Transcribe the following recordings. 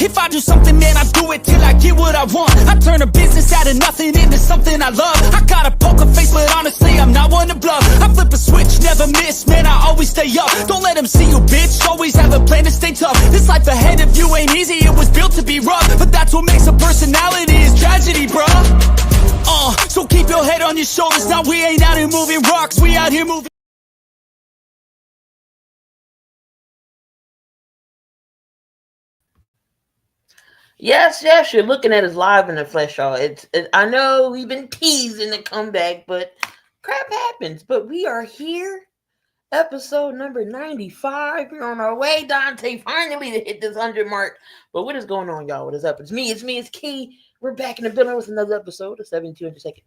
If I do something, man, I do it till I get what I want. I turn a business out of nothing into something I love. I got a poker face, but honestly, I'm not one to bluff. I flip a switch, never miss, man, I always stay up. Don't let them see you, bitch, always have a plan to stay tough. This life ahead of you ain't easy, it was built to be rough. But that's what makes a personality, is tragedy, bruh. So keep your head on your shoulders. Now we ain't out here moving rocks, we out here moving. Yes, you're looking at us live in the flesh, y'all. I know we've been teasing the comeback, but crap happens. But we are here, episode number 95. We're on our way, Dante, finally to hit this 100 mark. But what is going on, y'all? What is up? It's me, it's Key. We're back in the building with another episode of 7200 Seconds.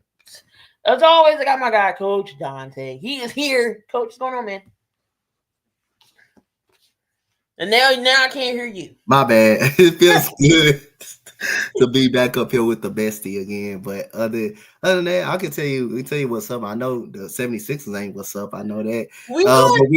As always, I got my guy, Coach Dante. He is here. Coach, what's going on, man? And now I can't hear you. My bad. It feels good to be back up here with the bestie again. But other than that, I can tell you what's up. I know the 76ers ain't what's up. I know that. We gonna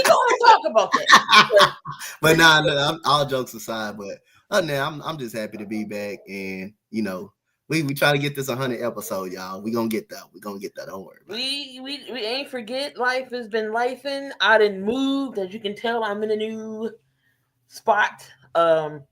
talk about that. But nah, all jokes aside. But other than that, I'm just happy to be back. And you know, we try to get this 100 episode, y'all. We gonna get that. Don't worry. We ain't forget. Life has been lifing. I didn't move. As you can tell, I'm in a new spot. But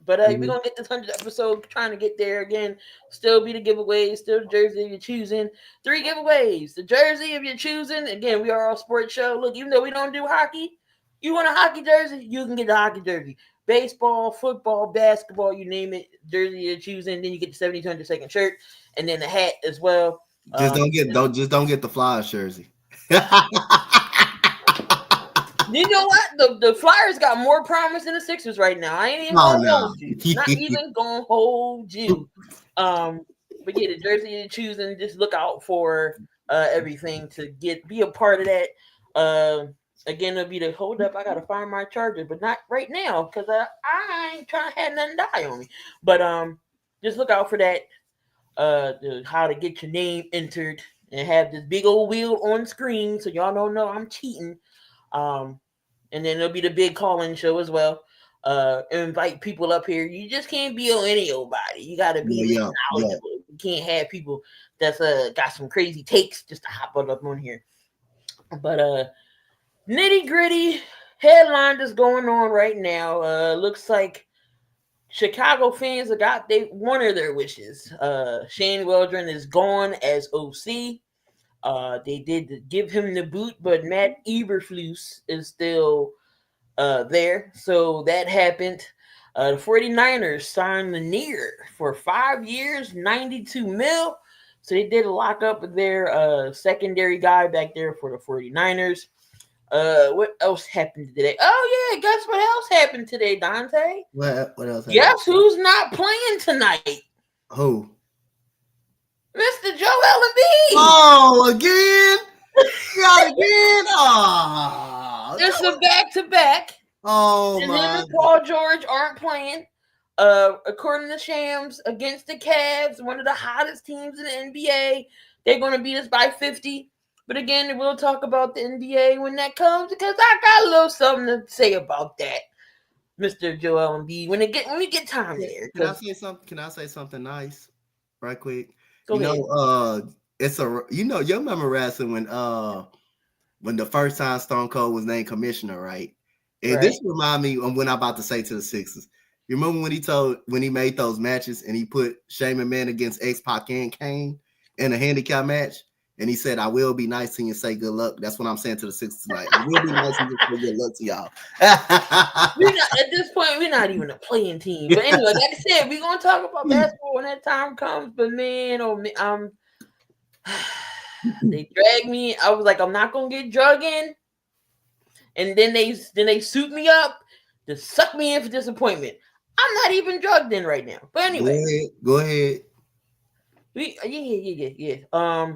we're gonna get this 100th episode. Trying to get there again. Still be the giveaways. Still the jersey if you're choosing. 3 giveaways. The jersey if you're choosing. Again, we are a sports show. Look, even though we don't do hockey, you want a hockey jersey, you can get the hockey jersey. Baseball, football, basketball, you name it, jersey you're choosing. Then you get the 7200 second shirt, and then the hat as well. Just don't get the Flyers jersey. You know what? The Flyers got more promise than the Sixers right now. I ain't even gonna hold you. Not even gonna hold you. But yeah, the jersey you're choosing, just look out for everything to be a part of that. Again, it'll be the hold up. I gotta find my charger, but not right now because I ain't trying to have nothing die on me. But just look out for that. How to get your name entered and have this big old wheel on screen so y'all don't know I'm cheating. And then there'll be the big call-in show as well. Invite people up here. You just can't be on any old body. You gotta be knowledgeable. You can't have people that's got some crazy takes just to hop up on here. But nitty gritty headline that's going on right now. Looks like Chicago fans have got one of their wishes. Shane Waldron is gone as OC. They did give him the boot, but Matt Eberflus is still there. So that happened. The 49ers signed Lanier for 5 years, $92 million. So they did lock up their secondary guy back there for the 49ers. What else happened today? Oh yeah, guess what else happened today, Dante? What else happened? Guess who's not playing tonight? Who? Mr. Joel Embiid. Oh, again? Not again? Oh, it's a back-to-back. Oh, and my. him and Paul George aren't playing. According to Shams, against the Cavs, one of the hottest teams in the NBA, they're going to beat us by 50. But again, we'll talk about the NBA when that comes because I got a little something to say about that, Mr. Joel Embiid. When we get time there. Can I say something nice, right quick? Go ahead. You remember wrestling when the first time Stone Cold was named commissioner, right? And right. This remind me of what I'm about to say to the Sixers. You remember when he made those matches and he put Shane McMahon against X-Pac and Kane in a handicap match? And he said, I will be nice to you and say good luck. That's what I'm saying to the Sixers tonight. I will be nice and say good luck to y'all. At this point, we're not even a playing team. But anyway, like I said, we're going to talk about basketball when that time comes. But man, they dragged me. I was like, I'm not going to get drug in. And then they suit me up to suck me in for disappointment. I'm not even drugged in right now. But anyway. Go ahead. Yeah.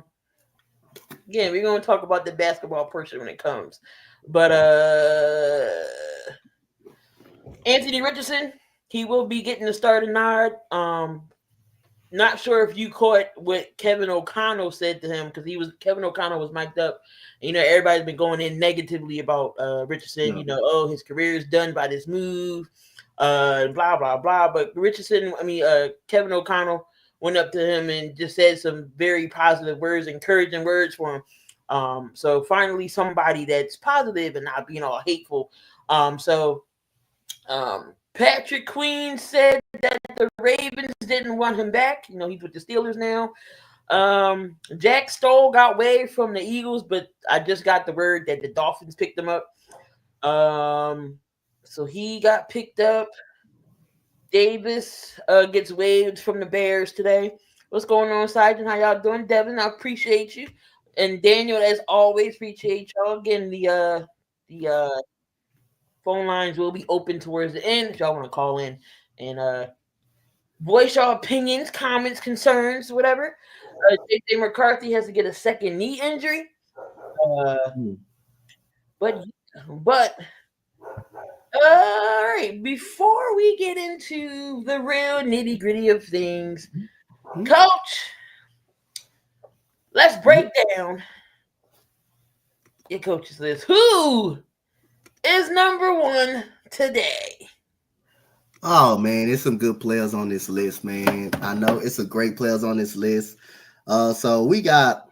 Yeah, we're gonna talk about the basketball person when it comes. But Anthony Richardson, he will be getting the starting nod. Not sure if you caught what Kevin O'Connell said to him because Kevin O'Connell was mic'd up. You know, everybody's been going in negatively about Richardson. No. His career is done by this move. blah blah blah. But Kevin O'Connell went up to him and just said some very positive words, encouraging words for him. So finally somebody that's positive and not being all hateful. Patrick Queen said that the Ravens didn't want him back. He's with the Steelers now. Jack Stoll got waived from the Eagles, but I just got the word that the Dolphins picked him up. So he got picked up. Davis gets waived from the Bears today. What's going on, Sergeant? How y'all doing? Devin, I appreciate you. And Daniel, as always, appreciate y'all. Again, the phone lines will be open towards the end if y'all want to call in and voice your opinions, comments, concerns, whatever. JJ McCarthy has to get a second knee injury. But all right, before we get into the real nitty-gritty of things, Coach, let's break down your coach's list. Who is number one today? Oh man, there's some good players on this list, man. I know it's a great players on this list. So we're gonna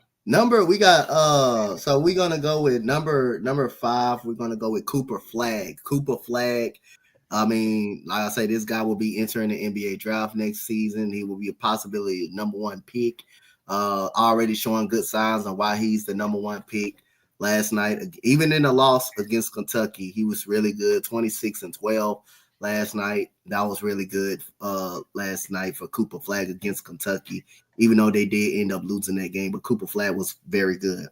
go with number 5. We're gonna go with Cooper Flagg. I mean, like I say, this guy will be entering the NBA draft next season. He will be a possibility number 1 pick. Already showing good signs on why he's the number 1 pick. Last night, even in the loss against Kentucky, he was really good. 26-12 last night. That was really good last night for Cooper Flagg against Kentucky, even though they did end up losing that game. But Cooper Flagg was very good.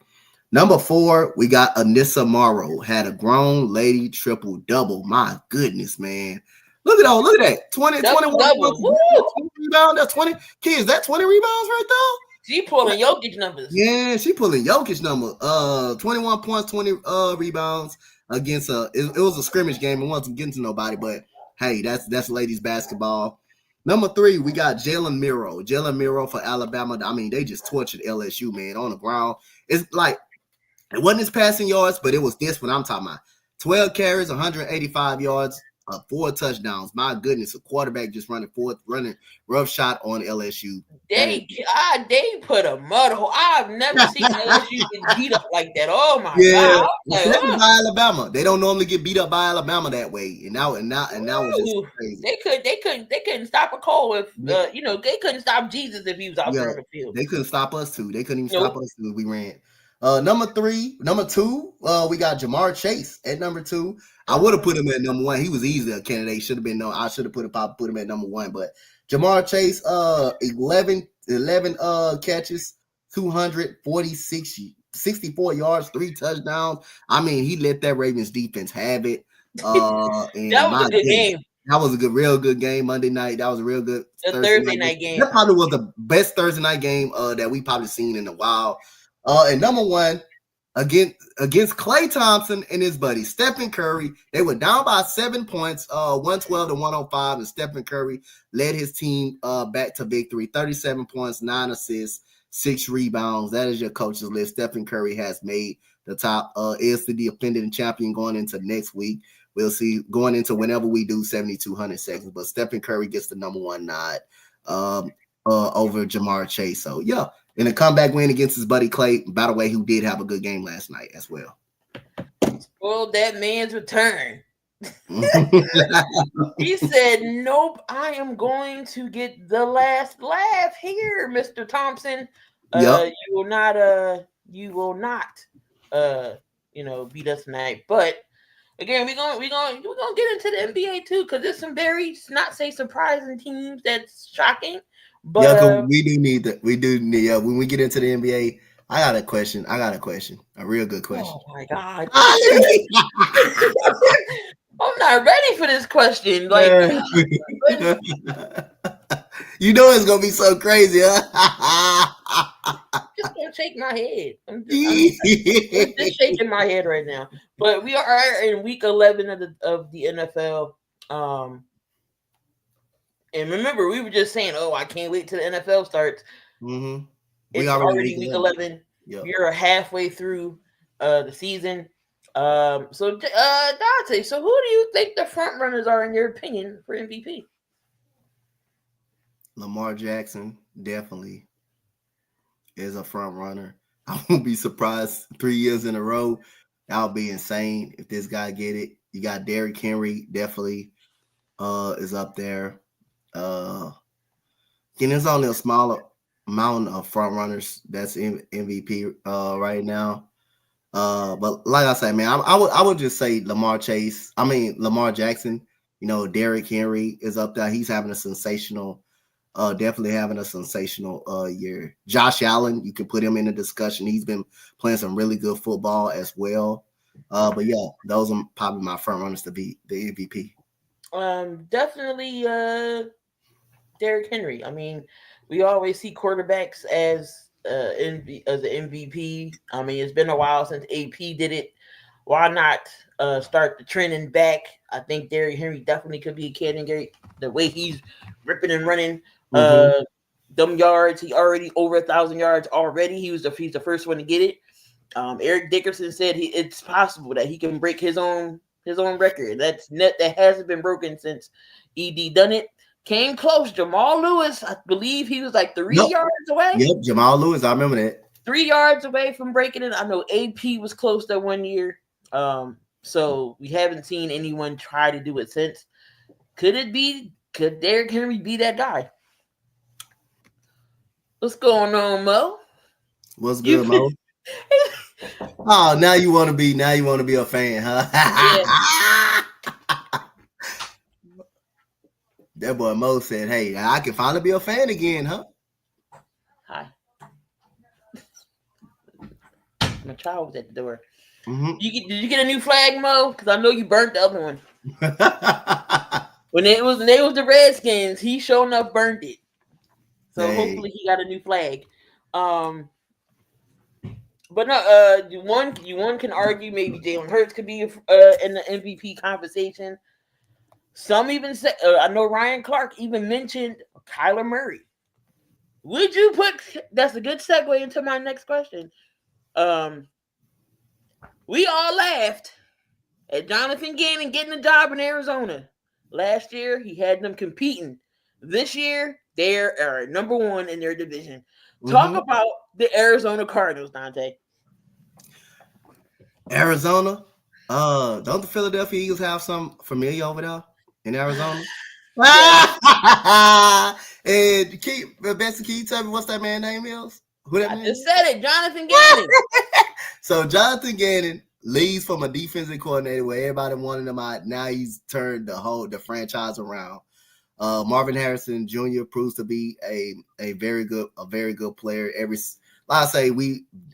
Number 4, we got Anissa Morrow. Had a grown lady triple-double. My goodness, man. Look at that. 20, 21 rebounds. That's 20. Kids, that 20 rebounds right there? She pulling Jokic numbers. Yeah, she pulling Jokic numbers. 21 points, 20 rebounds against it was a scrimmage game. It wasn't getting to nobody, but hey, that's ladies basketball. Number 3, we got Jalen Miro for Alabama. I mean, they just tortured LSU, man, on the ground. It's like it wasn't his passing yards, but it was this one I'm talking about. 12 carries, 185 yards, 4 touchdowns. My goodness, a quarterback just running rough shot on LSU. They put a mud hole. I've never seen LSU get beat up like that. Oh my God! By Alabama, they don't normally get beat up by Alabama that way. And that was just crazy. They couldn't stop a Cole if they couldn't stop Jesus if he was out there on the field. They couldn't stop us too. They couldn't even stop us if we ran. Number 2, we got Jamar Chase at number 2. I would have put him at number 1. He was easily a candidate. Should have been no. I should have put him at number 1. But Jamar Chase, 11 catches, 64 yards, 3 touchdowns. I mean, he let that Ravens defense have it. And that was a good game. That was a real good game Monday night. That was a real good Thursday night game. That probably was the best Thursday night game that we probably seen in a while. And number 1, against Klay Thompson and his buddy Stephen Curry, they were down by 7 points, 112-105, and Stephen Curry led his team back to victory. 37 points, 9 assists, 6 rebounds. That is your coach's list. Stephen Curry has made the top. Is the defending champion going into next week. We'll see going into whenever we do 7,200 seconds. But Stephen Curry gets the number 1 nod over Jamar Chase. So yeah. In a comeback win against his buddy Clay, by the way, who did have a good game last night as well. Spoiled that man's return. He said, "Nope, I am going to get the last laugh here, Mr. Thompson. You will not beat us tonight." But again, we're gonna get into the NBA too, because there's some very not say surprising teams that's shocking. But we do need that. We do need when we get into the NBA. I got a question. A real good question. Oh my God. I'm not ready for this question. Like you know it's gonna be so crazy, huh? Just gonna shake my head. I'm just shaking my head right now. But we are in week 11 of the NFL. And remember, we were just saying, "Oh, I can't wait till the NFL starts." Mm-hmm. It's already week 11. Yep. You're halfway through the season. So Dante, so who do you think the front runners are in your opinion for MVP? Lamar Jackson definitely is a front runner. I won't be surprised 3 years in a row. That would be insane if this guy get it. You got Derrick Henry definitely is up there. Again, there's only a smaller amount of front runners that's in MVP right now. But like I said, man, I would just say Lamar Jackson. Derrick Henry is up there. He's having a sensational, definitely having a sensational year. Josh Allen, you can put him in the discussion. He's been playing some really good football as well. But yeah, those are probably my front runners to be the MVP. Definitely Derrick Henry. I mean, we always see quarterbacks as an MVP. I mean, it's been a while since AP did it. Why not start the trending back? I think Derrick Henry definitely could be a candidate. The way he's ripping and running, them yards, he already over 1,000 yards already. He's the first one to get it. Eric Dickerson said it's possible that he can break his own record. That hasn't been broken since ED done it. Came close. Jamal Lewis, I believe he was like 3 yards away. Yep, Jamal Lewis, I remember that. 3 yards away from breaking it. I know AP was close that 1 year. So we haven't seen anyone try to do it since. Could Derrick Henry be that guy? What's going on, Mo? What's good, Mo? Oh, now you want to be a fan, huh? Yeah. That boy Mo said, "Hey, I can finally be a fan again, huh?" Hi. My child was at the door. Did you get a new flag, Mo? Because I know you burnt the other one. when they was the Redskins, he sure enough burned it. So hopefully he got a new flag. But no, one can argue maybe Jalen Hurts could be in the MVP conversation. Some even say, I know Ryan Clark even mentioned Kyler Murray. Would you put? That's a good segue into my next question. We all laughed at Jonathan Gannon getting a job in Arizona. Last year, he had them competing. This year, they are number one in their division. Talk about the Arizona Cardinals, Dante. Arizona? Don't the Philadelphia Eagles have some familiar over there in Arizona? And Bessie, can you tell me what's that man's name is? Who that I man just is? said it, Jonathan Gannon. So Jonathan Gannon leaves from a defensive coordinator where everybody wanted him out. Now he's turned the franchise around. Marvin Harrison Jr. proves to be a very good player. Like I say,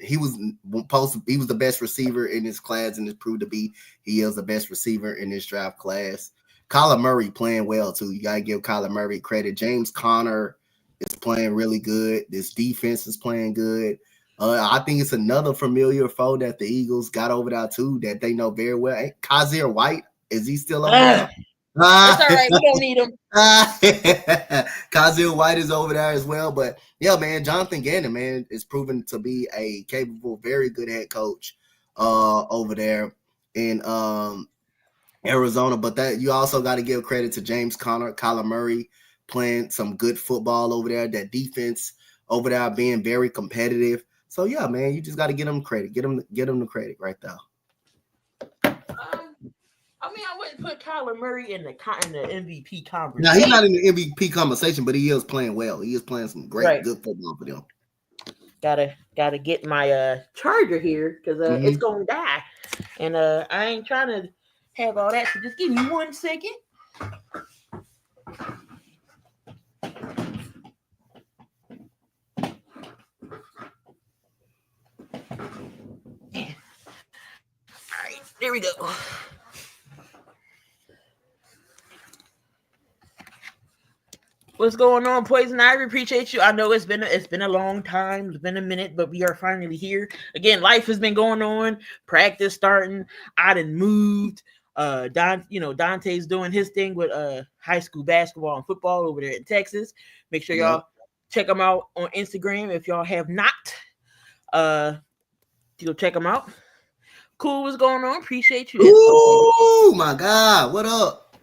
he was the best receiver in his class, and it's proved to be he is the best receiver in this draft class. Kyler Murray playing well too. You gotta give Kyler Murray credit. James Conner is playing really good. This defense is playing good. I think it's another familiar foe that the Eagles got over there too that they know very well. Kazir White, is he still over there? It's all right. We don't need him. Kazir White is over there as well. But yeah, man, Jonathan Gannon, man, is proven to be a capable, very good head coach over there in Arizona. But that you also got to give credit to James Conner, Kyler Murray playing some good football over there. That defense over there being very competitive. So yeah, man, you just got to get them credit. Get them the credit right there. I mean, I wouldn't put Kyler Murray in the MVP conversation. Now he's not in the MVP conversation, but he is playing well. He is playing some good football for them. Gotta get my charger here because it's gonna die, and I ain't trying to have all that. So just give me 1 second. All right, there we go. What's going on, Poison Ivy? Appreciate you. I know it's been a long time. It's been a minute, but we are finally here. Again, life has been going on. Practice starting. I done moved. Dante's doing his thing with high school basketball and football over there in Texas. Make sure y'all check them out on Instagram if y'all have not. Check them out. Cool, what's going on? Appreciate you. Oh my God, what up?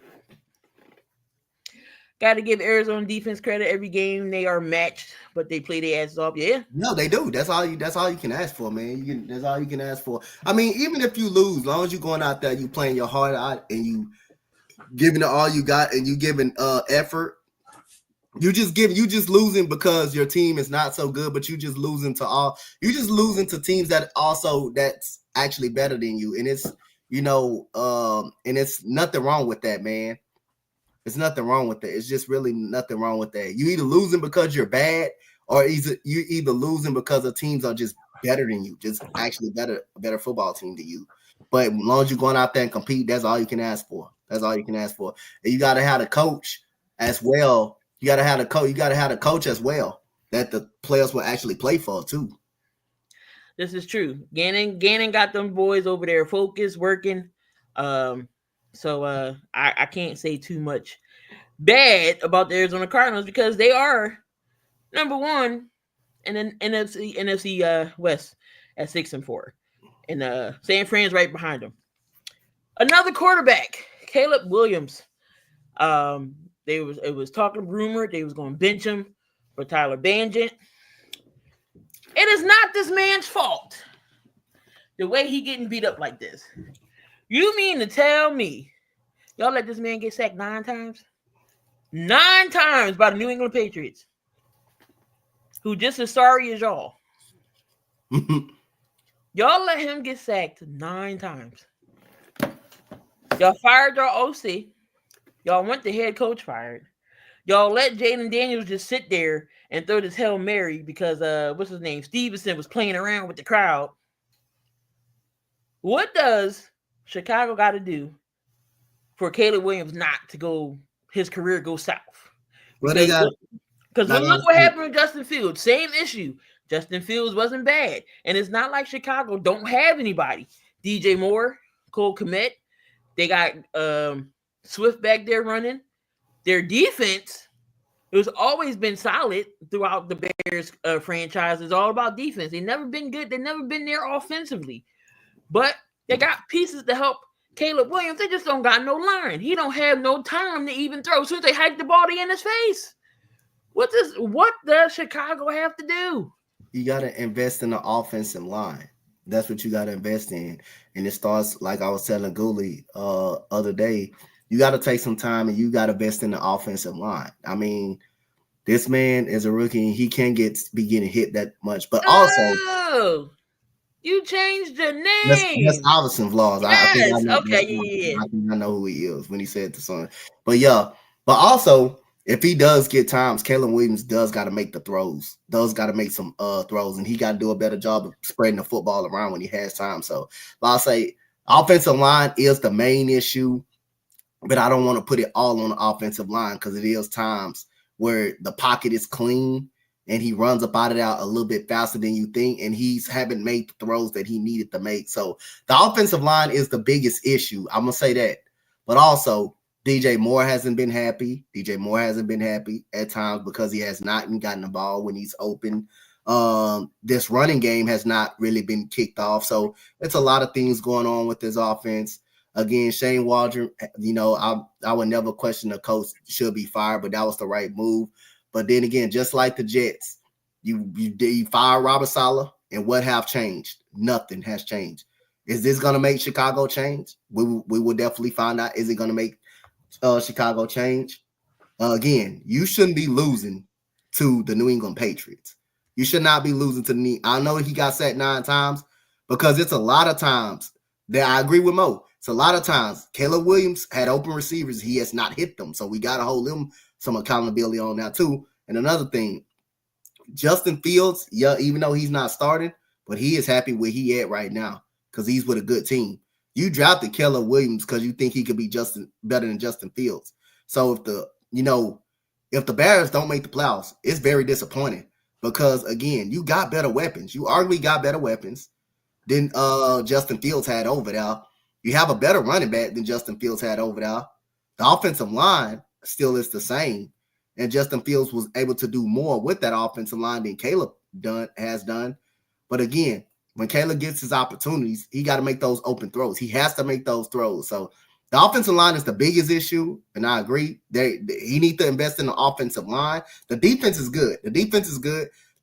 Got to give Arizona defense credit. Every game they are matched, but they play their asses off. Yeah, no, they do. That's all you can ask for, man. That's all you can ask for. I mean, even if you lose, as long as you're going out there, you playing your heart out, and you giving it all you got, and you giving effort. You just losing because your team is not so good, but you just losing to teams that's actually better than you, and it's and it's nothing wrong with that, man. There's nothing wrong with that. It's just really nothing wrong with that. You either losing because you're bad, or you either losing because the teams are just better than you, just actually a better football team than you. But as long as you're going out there and compete, that's all you can ask for. That's all you can ask for. And you got to have a coach as well. You got to have a coach as well that the players will actually play for too. This is true. Gannon got them boys over there focused, working. So I can't say too much bad about the Arizona Cardinals because they are number one in the NFC West at 6-4, and San Fran's right behind them. Another quarterback, Caleb Williams. It was talking rumored they was going to bench him for Tyler Bagent. It is not this man's fault the way he getting beat up like this. You mean to tell me y'all let this man get sacked 9 times? 9 times by the New England Patriots, who just as sorry as y'all. Y'all let him get sacked 9 times. Y'all fired your OC. Y'all want the head coach fired. Y'all let Jaden Daniels just sit there and throw this Hail Mary because what's his name? Stevenson was playing around with the crowd. What does Chicago got to do for Caleb Williams not to go his career go south? Well, they got because look what happened with Justin Fields. Same issue. Justin Fields wasn't bad, and it's not like Chicago don't have anybody. DJ Moore, Cole Kmet, they got Swift back there running. Their defense, it was always been solid throughout the Bears franchise. It's all about defense. They've never been good. They've never been there offensively. But they got pieces to help Caleb Williams. They just don't got no line. He don't have no time to even throw. As soon as they hike the ball, they in his face. What does Chicago have to do? You got to invest in the offensive line. That's what you got to invest in. And it starts, like I was telling Gooley other day, you got to take some time and you got to invest in the offensive line. I mean, this man is a rookie and he can't be getting hit that much. But also, you changed your name. That's Alvin Vlogs. Yes. I think I know who he is when he said the son. But yeah, but also, if he does get times, Caleb Williams does got to make the throws. Does got to make some throws, and he got to do a better job of spreading the football around when he has time. So I'll say offensive line is the main issue. But I don't want to put it all on the offensive line because it is times where the pocket is clean and he runs up out of there a little bit faster than you think, and he's haven't made the throws that he needed to make. So the offensive line is the biggest issue. I'm going to say that. But also, DJ Moore hasn't been happy. DJ Moore hasn't been happy at times because he has not gotten the ball when he's open. This running game has not really been kicked off. So it's a lot of things going on with this offense. Again, Shane Waldron, I would never question the coach should be fired, but that was the right move. But then again, just like the Jets, you fire Robert Saleh, and what have changed? Nothing has changed. Is this going to make Chicago change? We will definitely find out. Is it going to make Chicago change? Again, you shouldn't be losing to the New England Patriots. You should not be losing to the. I know he got sacked 9 times because it's a lot of times that I agree with Mo. It's a lot of times Caleb Williams had open receivers. He has not hit them. So we got to hold him some accountability on that too. And another thing, Justin Fields, yeah, even though he's not starting, but he is happy where he at right now because he's with a good team. You drafted Caleb Williams because you think he could be better than Justin Fields. So if the Bears don't make the playoffs, it's very disappointing because again, you got better weapons. You arguably got better weapons than Justin Fields had over there. You have a better running back than Justin Fields had over there. The offensive line still is the same. And Justin Fields was able to do more with that offensive line than Caleb has done. But again, when Caleb gets his opportunities, he got to make those open throws. He has to make those throws. So the offensive line is the biggest issue, and I agree. He needs to invest in the offensive line. The defense is good.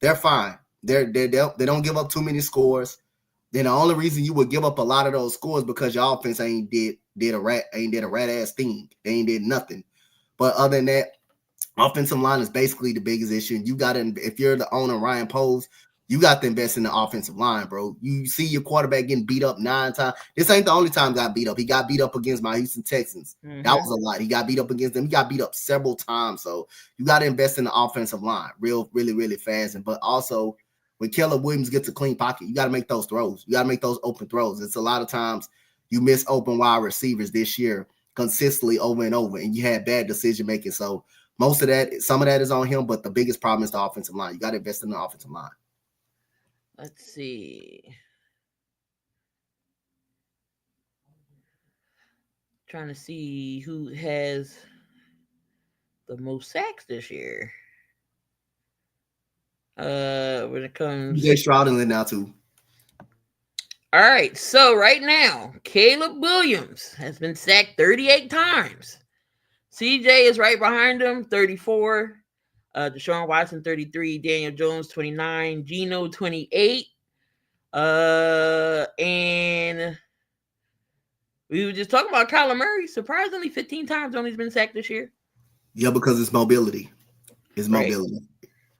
They're fine. They don't give up too many scores. Then the only reason you would give up a lot of those scores because your offense ain't did a rat ass thing. They ain't did nothing. But other than that, offensive line is basically the biggest issue. You got to, if you're the owner, Ryan Poles, you got to invest in the offensive line, bro. You see your quarterback getting beat up 9 times. This ain't the only time he got beat up. He got beat up against my Houston Texans. Mm-hmm. That was a lot. He got beat up against them. He got beat up several times. So you got to invest in the offensive line really, really fast. But also, when Caleb Williams gets a clean pocket, you got to make those throws. You got to make those open throws. It's a lot of times you miss open wide receivers this year consistently over and over, and you had bad decision making. So some of that is on him, but the biggest problem is the offensive line. You got to invest in the offensive line. Let's see. Trying to see who has the most sacks this year. When it comes, DJ Stroud in now too. All right, so right now, Caleb Williams has been sacked 38 times. CJ is right behind him, 34. Deshaun Watson, 33. Daniel Jones, 29. Geno, 28. And we were just talking about Kyler Murray. Surprisingly, 15 times only has been sacked this year. Yeah, because it's mobility. It's mobility.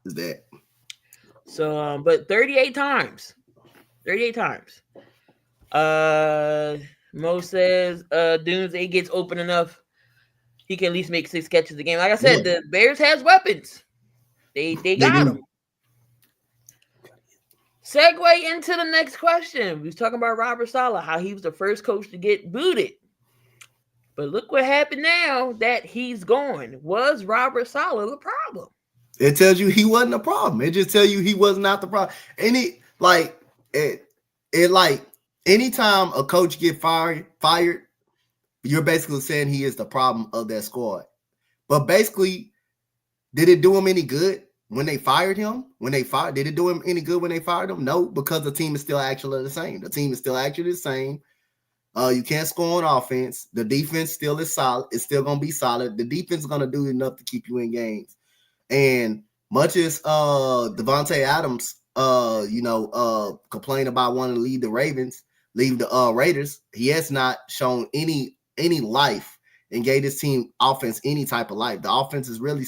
Is that. So, but 38 times. 38 times. Mo says Doomsday gets open enough, he can at least make 6 catches a game. Like I said, the Bears has weapons. They got them. Segue into the next question. We was talking about Robert Saleh, how he was the first coach to get booted. But look what happened now that he's gone. Was Robert Saleh the problem? It tells you he wasn't a problem. It just tells you he was not the problem. Anytime a coach get fired, you're basically saying he is the problem of that squad. But basically, did it do him any good when they fired him? Did it do him any good when they fired him? No, because the team is still actually the same. You can't score on offense. The defense still is solid. It's still going to be solid. The defense is going to do enough to keep you in games. And much as Devontae Adams, complained about wanting to leave the Raiders, he has not shown any life and gave this team offense any type of life. The offense is really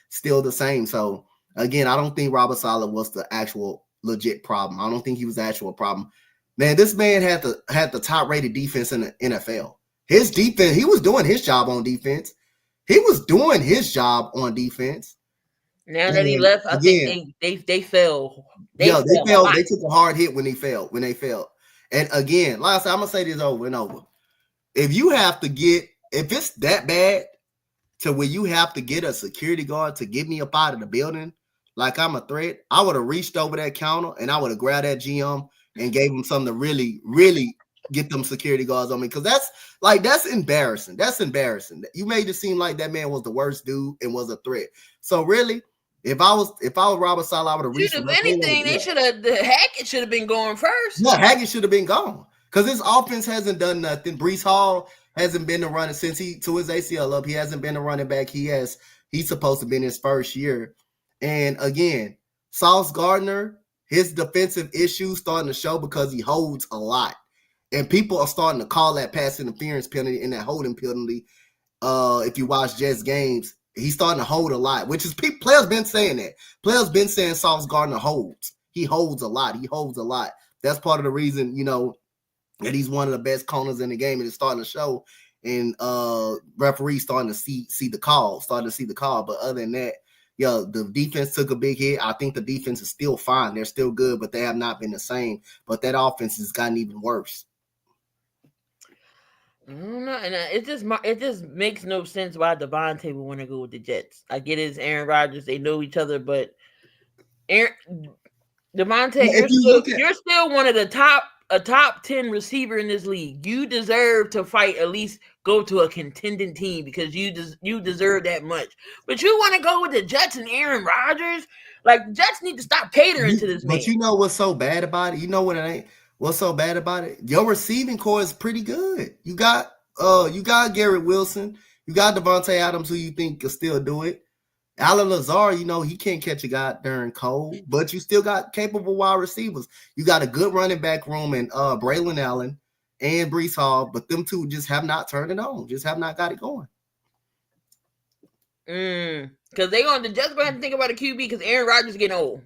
still the same. So again, I don't think Robert Saleh was the actual legit problem. I don't think he was the actual problem. Man, this man had the top rated defense in the NFL. His defense, he was doing his job on defense. Now that he left, I think they fell. They took a hard hit when they fell. And again, like I said, I'm gonna say this over and over. If it's that bad to where you have to get a security guard to get me up out of the building, like I'm a threat, I would have reached over that counter and I would have grabbed that GM and gave him something to really, really get them security guards on me. Because that's embarrassing. That's embarrassing. You made it seem like that man was the worst dude and was a threat. So really, if I was Robert Saleh, I would have reached. If anything, Hackett should have been going first. No, Hackett should have been gone because his offense hasn't done nothing. Breece Hall hasn't been the running since he to his ACL up. He hasn't been a running back. He's supposed to be in his first year. And again, Sauce Gardner, his defensive issues starting to show because he holds a lot. And people are starting to call that pass interference penalty and that holding penalty. If you watch Jets games, he's starting to hold a lot, which is players been saying that. Players been saying Sauce Gardner holds. He holds a lot. That's part of the reason, that he's one of the best corners in the game, and it's starting to show. And referees starting to see the call. But other than that, the defense took a big hit. I think the defense is still fine. They're still good, but they have not been the same. But that offense has gotten even worse. I don't know, and it just makes no sense why Devontae would want to go with the Jets. I get it's Aaron Rodgers; they know each other, but Devontae, you're still one of the top 10 receiver in this league. You deserve to fight, at least go to a contending team because you deserve that much. But you want to go with the Jets and Aaron Rodgers? Like the Jets need to stop catering to this man. But you know what's so bad about it? You know what it ain't? What's so bad about it? Your receiving core is pretty good. You got Garrett Wilson. You got Devontae Adams, who you think can still do it. Alan Lazard, he can't catch a guy during cold, but you still got capable wide receivers. You got a good running back room in Braylon Allen and Breece Hall, but them two just have not turned it on. Just have not got it going. Because the Jets going to have to think about a QB because Aaron Rodgers getting old.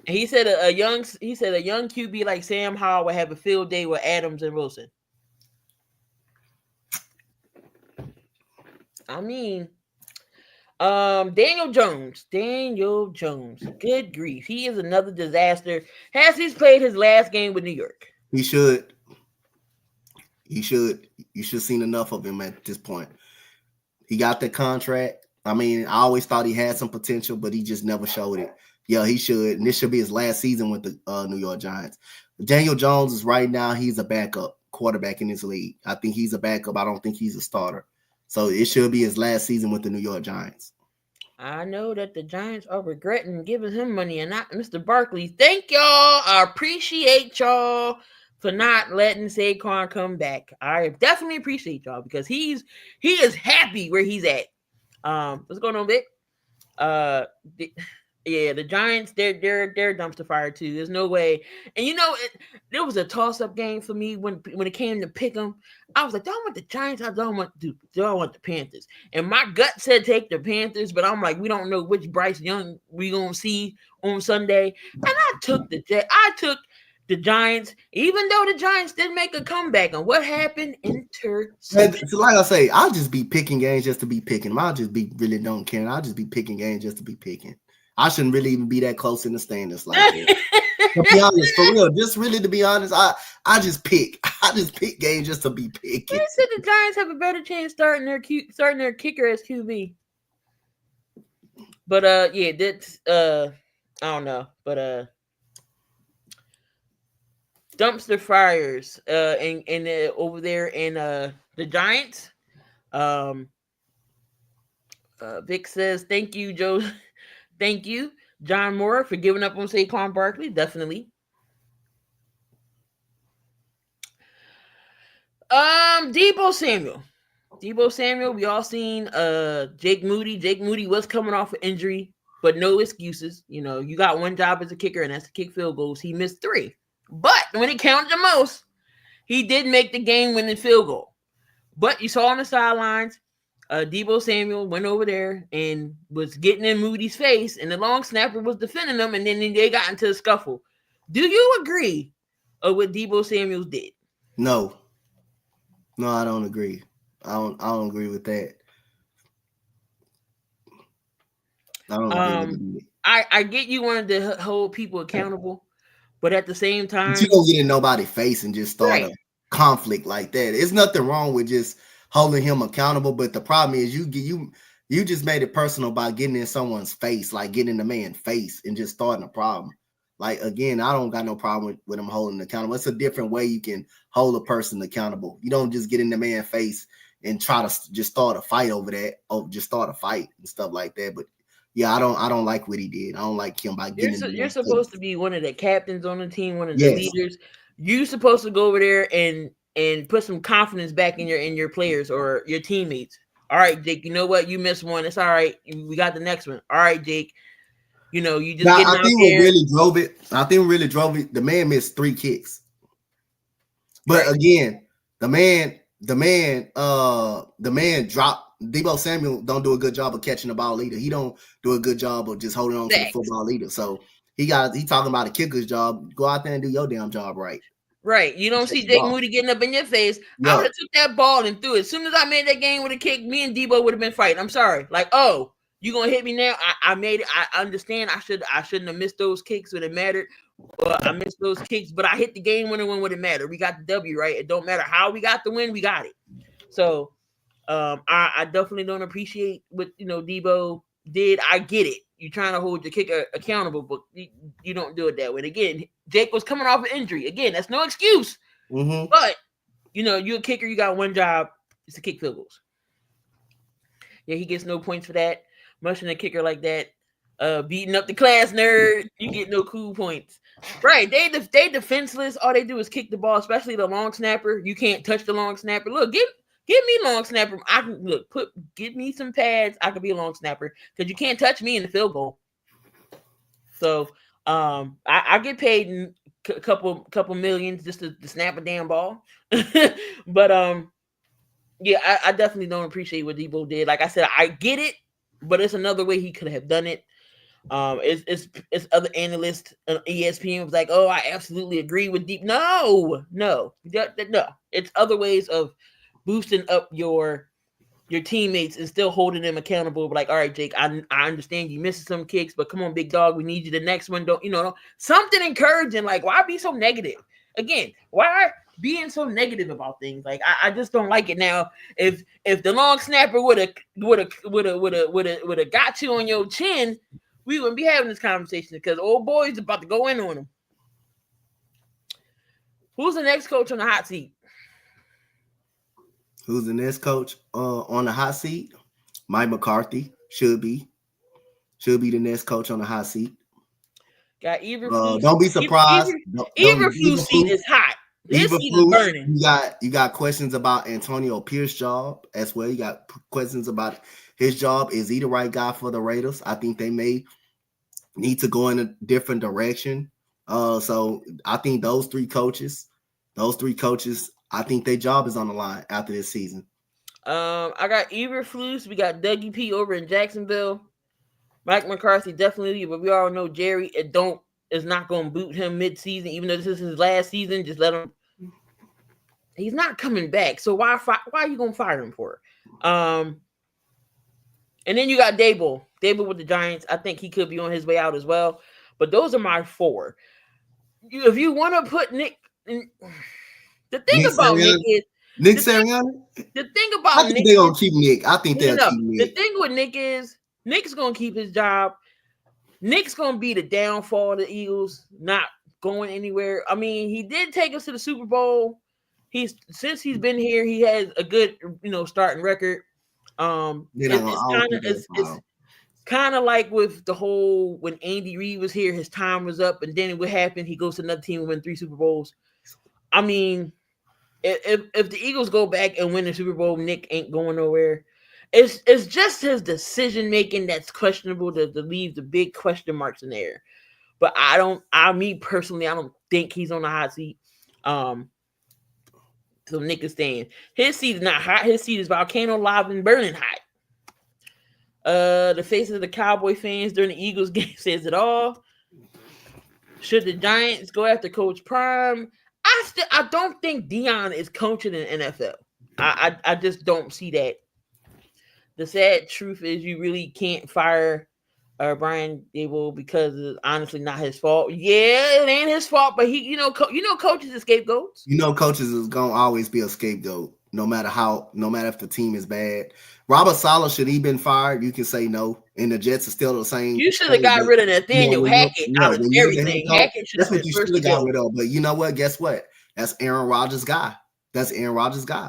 He said a young QB like Sam Howell would have a field day with Adams and Wilson. I mean, Daniel Jones. Good grief. He is another disaster. He's played his last game with New York? He should. You should have seen enough of him at this point. He got the contract. I mean, I always thought he had some potential, but he just never showed it. Yeah, he should. And this should be his last season with the New York Giants. Daniel Jones is right now, he's a backup quarterback in this league. I think he's a backup. I don't think he's a starter. So it should be his last season with the New York Giants. I know that the Giants are regretting giving him money and not Mr. Barkley. Thank y'all. I appreciate y'all for not letting Saquon come back. I definitely appreciate y'all because he is happy where he's at. What's going on, Vic? The Giants, they're dumpster fire too. There's no way. And there was a toss-up game for me when it came to pick them. I was like, do I want the Giants? I don't want the Panthers. And my gut said take the Panthers, but I'm like, we don't know which Bryce Young we gonna see on Sunday. And I took the Giants, even though the Giants did make a comeback. And what happened? Interception. So like I say, I'll just be picking games just to be picking them. I'll just be really don't care. I'll just be picking games just to be picking. I shouldn't really even be that close in the standings like that. To be honest, for real, to be honest, I just pick. I just pick games just to be picking. I said the Giants have a better chance starting their kicker as QB. But that's I don't know. But dumpster fires and over there in the Giants. Vic says thank you, Joe. Thank you, John Moore, for giving up on Saquon Barkley. Definitely. Deebo Samuel. We all seen Jake Moody. Jake Moody was coming off an injury, but no excuses. You got one job as a kicker, and that's to kick field goals. He missed 3. But when it counted the most, he did make the game-winning field goal. But you saw on the sidelines, Deebo Samuel went over there and was getting in Moody's face, and the long snapper was defending them, and then they got into a scuffle. Do you agree with what Deebo Samuel did? No, I don't agree. I don't agree with that. I don't agree with it. I get you wanted to hold people accountable, but at the same time, but you don't get in nobody's face and just start a conflict like that. There's nothing wrong with just holding him accountable, but the problem is you just made it personal by getting in someone's face, like getting in the man's face and just starting a problem. Like, again, I don't got no problem with him holding accountable. It's a different way you can hold a person accountable. You don't just get in the man's face and try to just start a fight over that, or just start a fight and stuff like that. But yeah, I don't like what he did. I don't like him by getting. You're supposed to be one of the captains on the team, one of the leaders. You're supposed to go over there and put some confidence back in your players or your teammates. All right, Jake, you know what? You missed one. It's all right. We got the next one. All right, Jake. You just now, getting I think what really drove it. The man missed 3 kicks. But again, the man dropped. Deebo Samuel don't do a good job of catching the ball either. He don't do a good job of just holding on to the football either. So he talking about a kicker's job. Go out there and do your damn job right. Right. You don't see Jake Moody getting up in your face. No. I would have took that ball and threw it. As soon as I made that game with a kick, me and Deebo would have been fighting. I'm sorry. Like, oh, you gonna hit me now? I made it. I understand. I shouldn't have missed those kicks when it mattered. I missed those kicks, but I hit the game winner when it mattered. We got the W, right? It don't matter how we got the win, we got it. So I definitely don't appreciate what Deebo did. I get it. You're trying to hold your kicker accountable, but you don't do it that way. And again, Jake was coming off an injury. Again, that's no excuse. Mm-hmm. But you're a kicker. You got one job. It's to kick field goals. Yeah, he gets no points for that. Mushing a kicker like that. beating up the class nerd. You get no cool points. Right. They defenseless. All they do is kick the ball, especially the long snapper. You can't touch the long snapper. Look, give me long snapper. I can give me some pads. I can be a long snapper because you can't touch me in the field goal. So I get paid a couple millions just to snap a damn ball. But yeah, I definitely don't appreciate what Deebo did. Like I said, I get it, but it's another way he could have done it. It's other analysts on ESPN was like, oh, I absolutely agree with Deep. No. It's other ways of boosting up your teammates and still holding them accountable. But like, all right, Jake, I understand you missing some kicks, but come on, big dog, we need you the next one. Don't something encouraging? Like, why be so negative? Again, why being so negative about things? Like, I just don't like it now. If the long snapper would have got you on your chin, we wouldn't be having this conversation because old boy's about to go in on him. Who's the next coach on the hot seat? Who's the next coach on the hot seat? Mike McCarthy should be the next coach on the hot seat. Got Eberflus. Don't be surprised. Eberflus seat is hot. His seat is burning. You got questions about Antonio Pierce's job as well. You got questions about his job. Is he the right guy for the Raiders? I think they may need to go in a different direction. So I think those three coaches, I think their job is on the line after this season. I got Eberflus. We got Dougie P over in Jacksonville. Mike McCarthy definitely, but we all know Jerry is not going to boot him mid-season, even though this is his last season. Just let him. He's not coming back, so why are you going to fire him for? And then you got Deebo with the Giants. I think he could be on his way out as well. But those are my four. If you want to put Nick, the thing about Nick is Nick Sirianni. The thing about I think they're gonna keep Nick. I think they'll keep Nick. The thing with Nick is Nick's gonna keep his job. Nick's gonna be the downfall of the Eagles, not going anywhere. I mean, he did take us to the Super Bowl. Since he's been here, he has a good, starting record. It's kind of like with the whole when Andy Reid was here, his time was up, and then what happened? He goes to another team and win 3 Super Bowls. I mean, if the Eagles go back and win the Super Bowl, Nick ain't going nowhere. It's just his decision making that's questionable to leave the big question marks in there. But me personally, I don't think he's on the hot seat. So Nick is staying. His seat is not hot. His seat is volcano live and burning hot. The faces of the Cowboy fans during the Eagles game says it all. Should the Giants go after Coach Prime? I don't think Deion is coaching in the NFL. I just don't see that. The sad truth is you really can't fire Brian Daboll because it's honestly not his fault. Yeah, it ain't his fault, but he, coaches are scapegoats. Coaches is gonna always be a scapegoat, no matter if the team is bad. Robert Saleh, should he been fired? You can say no, and the Jets are still the same. You should have got rid of Nathaniel Hackett out of everything. Hackett should have been first to go. Rid of. But you know what? Guess what? That's Aaron Rodgers' guy.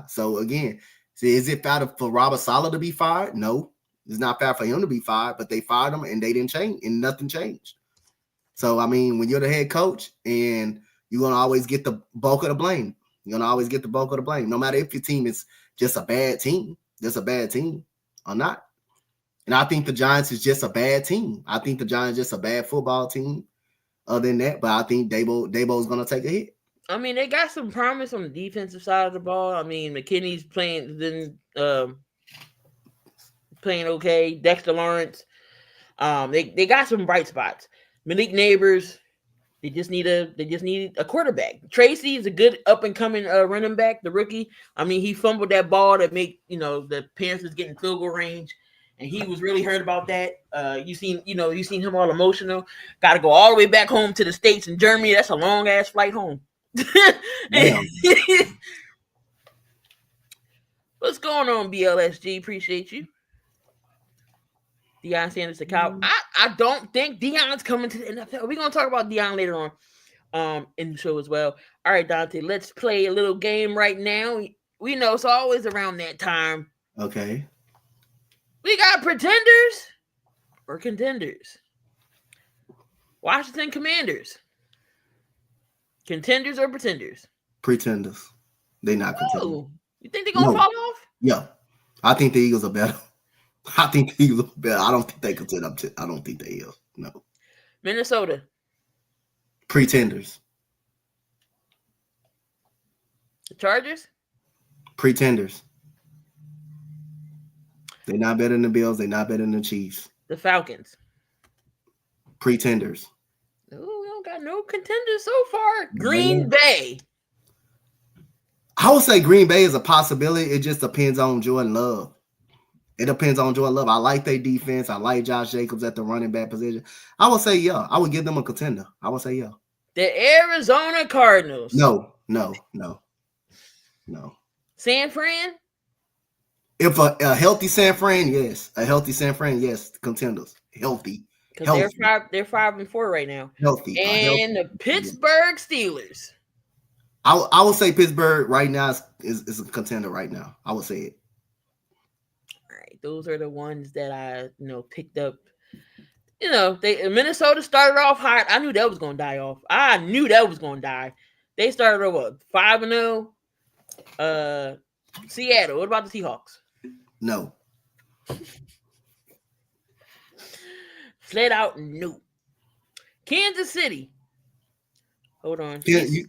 So again, is it fair for Robert Saleh to be fired? No. It's not fair for him to be fired, but they fired him and they didn't change, and nothing changed. So, I mean, when you're the head coach and you're going to always get the bulk of the blame. No matter if your team is just a bad team, or not. And I think the Giants is just a bad team. I think the Giants just a bad football team other than that, but I think Daboll's going to take a hit. I mean, they got some promise on the defensive side of the ball. I mean, McKinney's playing okay. Dexter Lawrence. They got some bright spots. Malik Neighbors. They just need a quarterback. Tracy is a good up and coming running back, the rookie. I mean, he fumbled that ball that make the Panthers get in field goal range, and he was really hurt about that. You seen him all emotional. Got to go all the way back home to the States in Germany. That's a long ass flight home. What's going on, BLSG? Appreciate you. Deion Sanders to Cow. I don't think Deion's coming to the NFL. We're gonna talk about Deion later on in the show as well. All right, Dante, let's play a little game right now. We know it's always around that time. Okay. We got pretenders or contenders. Washington Commanders. Contenders or pretenders? Pretenders. They're not contenders. You think they're gonna fall off? Yeah. I think the Eagles are better. I think the Eagles are better. I don't think they contend up to. I don't think they is. No. Minnesota. Pretenders. The Chargers. Pretenders. They're not better than the Bills. They're not better than the Chiefs. The Falcons. Pretenders. Oh, we don't got no contenders so far. Green Bay. I would say Green Bay is a possibility. It just depends on Jordan Love. It depends on Jordan Love. I like their defense. I like Josh Jacobs at the running back position. I would say, yeah. I would give them a contender. I would say, yeah. The Arizona Cardinals. No. San Fran? If a healthy San Fran, yes. A healthy San Fran, yes. Contenders. Healthy. Because they're 5-4 right now. Healthy. And the Pittsburgh Steelers. I would say Pittsburgh right now is a contender right now. I would say it. All right. Those are the ones that I picked up. Minnesota started off hot. I knew that was going to die off. I knew that was going to die. They started over 5-0. Seattle. What about the Seahawks? No. Flat out no. Kansas City. Hold on. You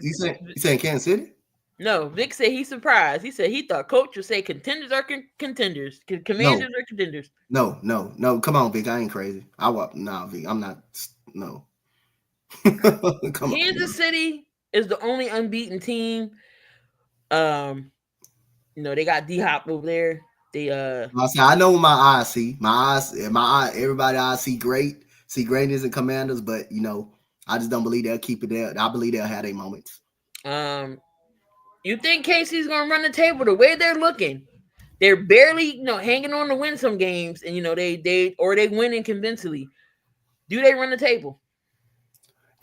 saying Kansas City? No, Vic said he's surprised. He said he thought coach would say contenders are contenders. Commanders are contenders. No. Come on, Vic. I ain't crazy. Vic. I'm not. No. Kansas City is the only unbeaten team. They got D-Hop over there. I know what my eyes see. Everybody eyes see greatness in Commanders, but I just don't believe they'll keep it there. I believe they'll have their moments. You think Casey's gonna run the table the way they're looking? They're barely, hanging on to win some games, and they winning convincingly. Do they run the table?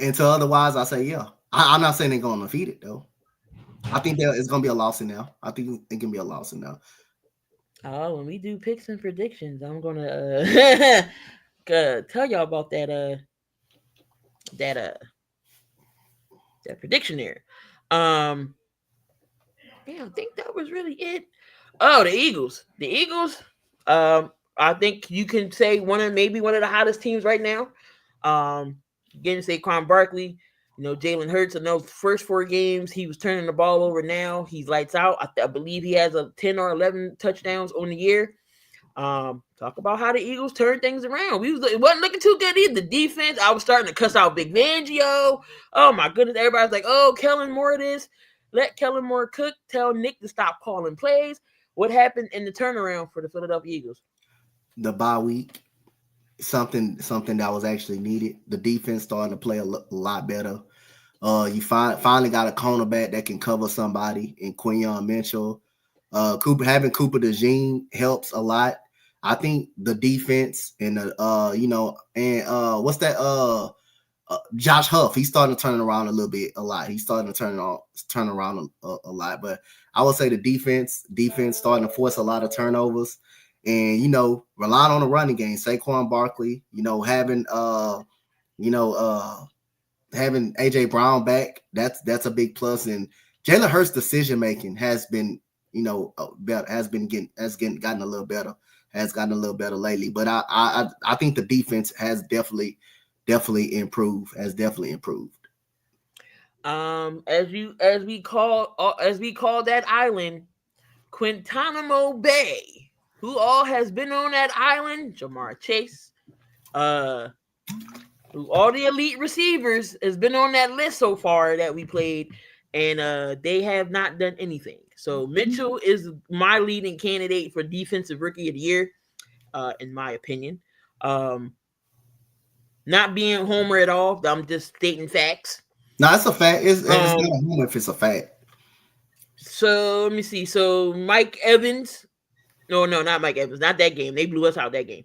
Until otherwise, I say yeah. I'm not saying they're gonna defeat it though. I think it's gonna be a loss in now. I think it can be a loss in now. Oh, when we do picks and predictions, I'm gonna tell y'all about that prediction there. I think that was really it. Oh, the Eagles. The Eagles. I think you can say maybe one of the hottest teams right now. Getting Saquon Barkley. Jalen Hurts, I know first 4 games, he was turning the ball over. Now he's lights out. I believe he has 10 or 11 touchdowns on the year. Talk about how the Eagles turn things around. It wasn't looking too good either. The defense, I was starting to cuss out Big Mangio. Oh, my goodness. Everybody's like, oh, Kellen Moore this. Let Kellen Moore cook. Tell Nick to stop calling plays. What happened in the turnaround for the Philadelphia Eagles? The bye week. Something that was actually needed. The defense started to play a lot better. You finally got a cornerback that can cover somebody in Quinyon Mitchell. Having Cooper DeJean helps a lot. I think the defense and what's that? Josh Huff. He's starting to turn around a lot. He's starting to turn around a lot. But I would say the defense starting to force a lot of turnovers. And relying on the running game, Saquon Barkley, having AJ Brown back, that's a big plus. And Jalen Hurts' decision making has been, better, has gotten a little better, lately. But I think the defense has definitely improved. As we call that island, Guantanamo Bay. Who all has been on that island? Jamar Chase. Who all the elite receivers has been on that list so far that we played, and they have not done anything. So Mitchell is my leading candidate for Defensive Rookie of the Year, in my opinion. Not being Homer at all. I'm just stating facts. No, it's a fact. It's not a Homer if it's a fact. So let me see. So Mike Evans. No, not Mike Evans. Not that game. They blew us out that game.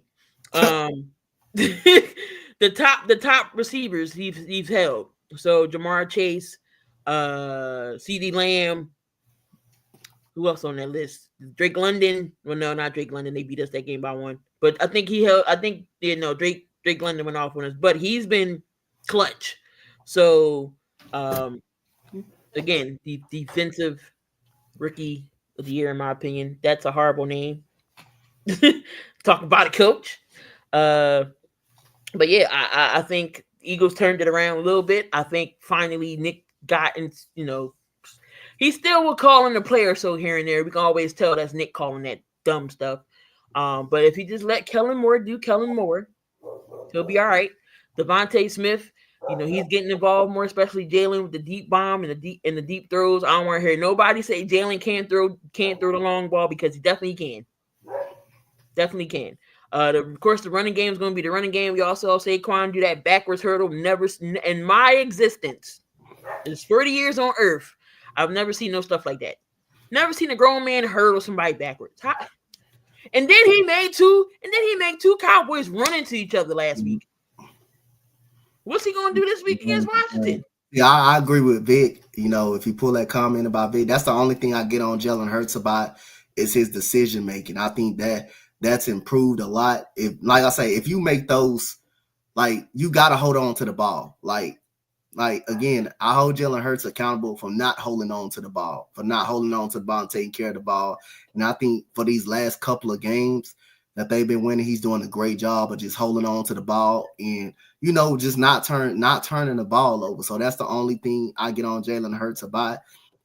The top receivers he's held. So Jamar Chase, CD Lamb. Who else on that list? Drake London. Well, no, not Drake London. They beat us that game by 1. But I think Drake London went off on us. But he's been clutch. So, again, the defensive rookie of the year, in my opinion. That's a horrible name. Talk about it, coach. But yeah, I think Eagles turned it around a little bit. I think finally Nick got in, he still will call in the player so here and there. We can always tell that's Nick calling that dumb stuff. But if he just let Kellen Moore do Kellen Moore, he'll be all right. Devontae Smith, he's getting involved more, especially Jalen with the deep bomb and the deep throws. I don't want to hear nobody say Jalen can't throw the long ball, because he definitely can. Definitely can. Of course, the running game is going to be the running game. We also say Saquon do that backwards hurdle. Never in my existence, it's 30 years on Earth, I've never seen no stuff like that. Never seen a grown man hurdle somebody backwards. And then he made two Cowboys run into each other last week. What's he going to do this week against Washington? Yeah, I agree with Vic. If you pull that comment about Vic, that's the only thing I get on Jalen Hurts about is his decision making. I think that's improved a lot. Like I say, if you make those, you got to hold on to the ball. Again, I hold Jalen Hurts accountable for not holding on to the ball, and taking care of the ball. And I think for these last couple of games that they've been winning, he's doing a great job of just holding on to the ball and, just not turning the ball over. So that's the only thing I get on Jalen Hurts about,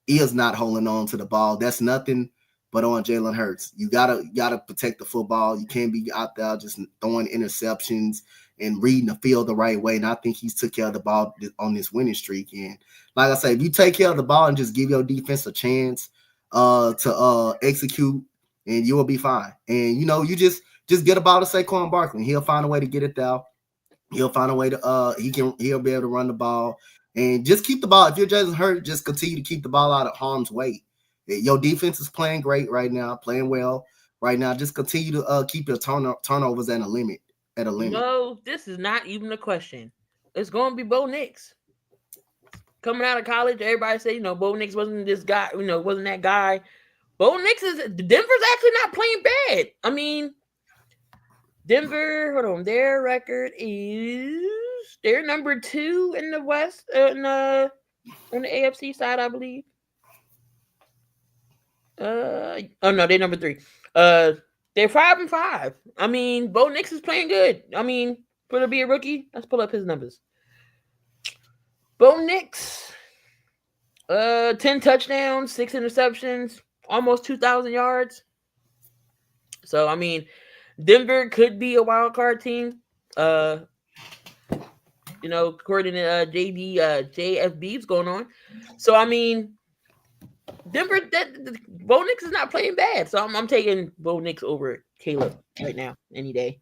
is not holding on to the ball. That's nothing but on Jalen Hurts. You gotta protect the football. You can't be out there just throwing interceptions and reading the field the right way. And I think he's took care of the ball on this winning streak. And like I say, if you take care of the ball and just give your defense a chance to execute, and you will be fine. And you just get a ball to Saquon Barkley. He'll find a way to get it down. He'll find a way to he'll be able to run the ball and just keep the ball. If you're Jalen Hurts, just continue to keep the ball out of harm's way. Your defense is playing great right now, playing well right now. Just continue to keep your turnovers at a limit. No, this is not even a question. It's going to be Bo Nix. Coming out of college, everybody say, Bo Nix wasn't this guy, wasn't that guy. Bo Nix Denver's actually not playing bad. I mean, Denver, hold on, their record is they're number 2 in the West, on the AFC side, I believe. Oh no, they're number 3. They're 5-5. I mean, Bo Nix is playing good. I mean, for to be a rookie, let's pull up his numbers. Bo Nix, 10 touchdowns, 6 interceptions, almost 2,000 yards. So, I mean, Denver could be a wild card team. According to JFB's going on. So, I mean, Denver, Bo Nix is not playing bad. So, I'm taking Bo Nix over Caleb right now, any day.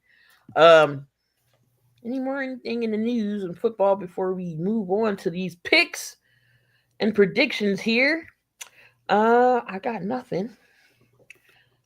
Any more anything in the news and football before we move on to these picks and predictions here? I got nothing.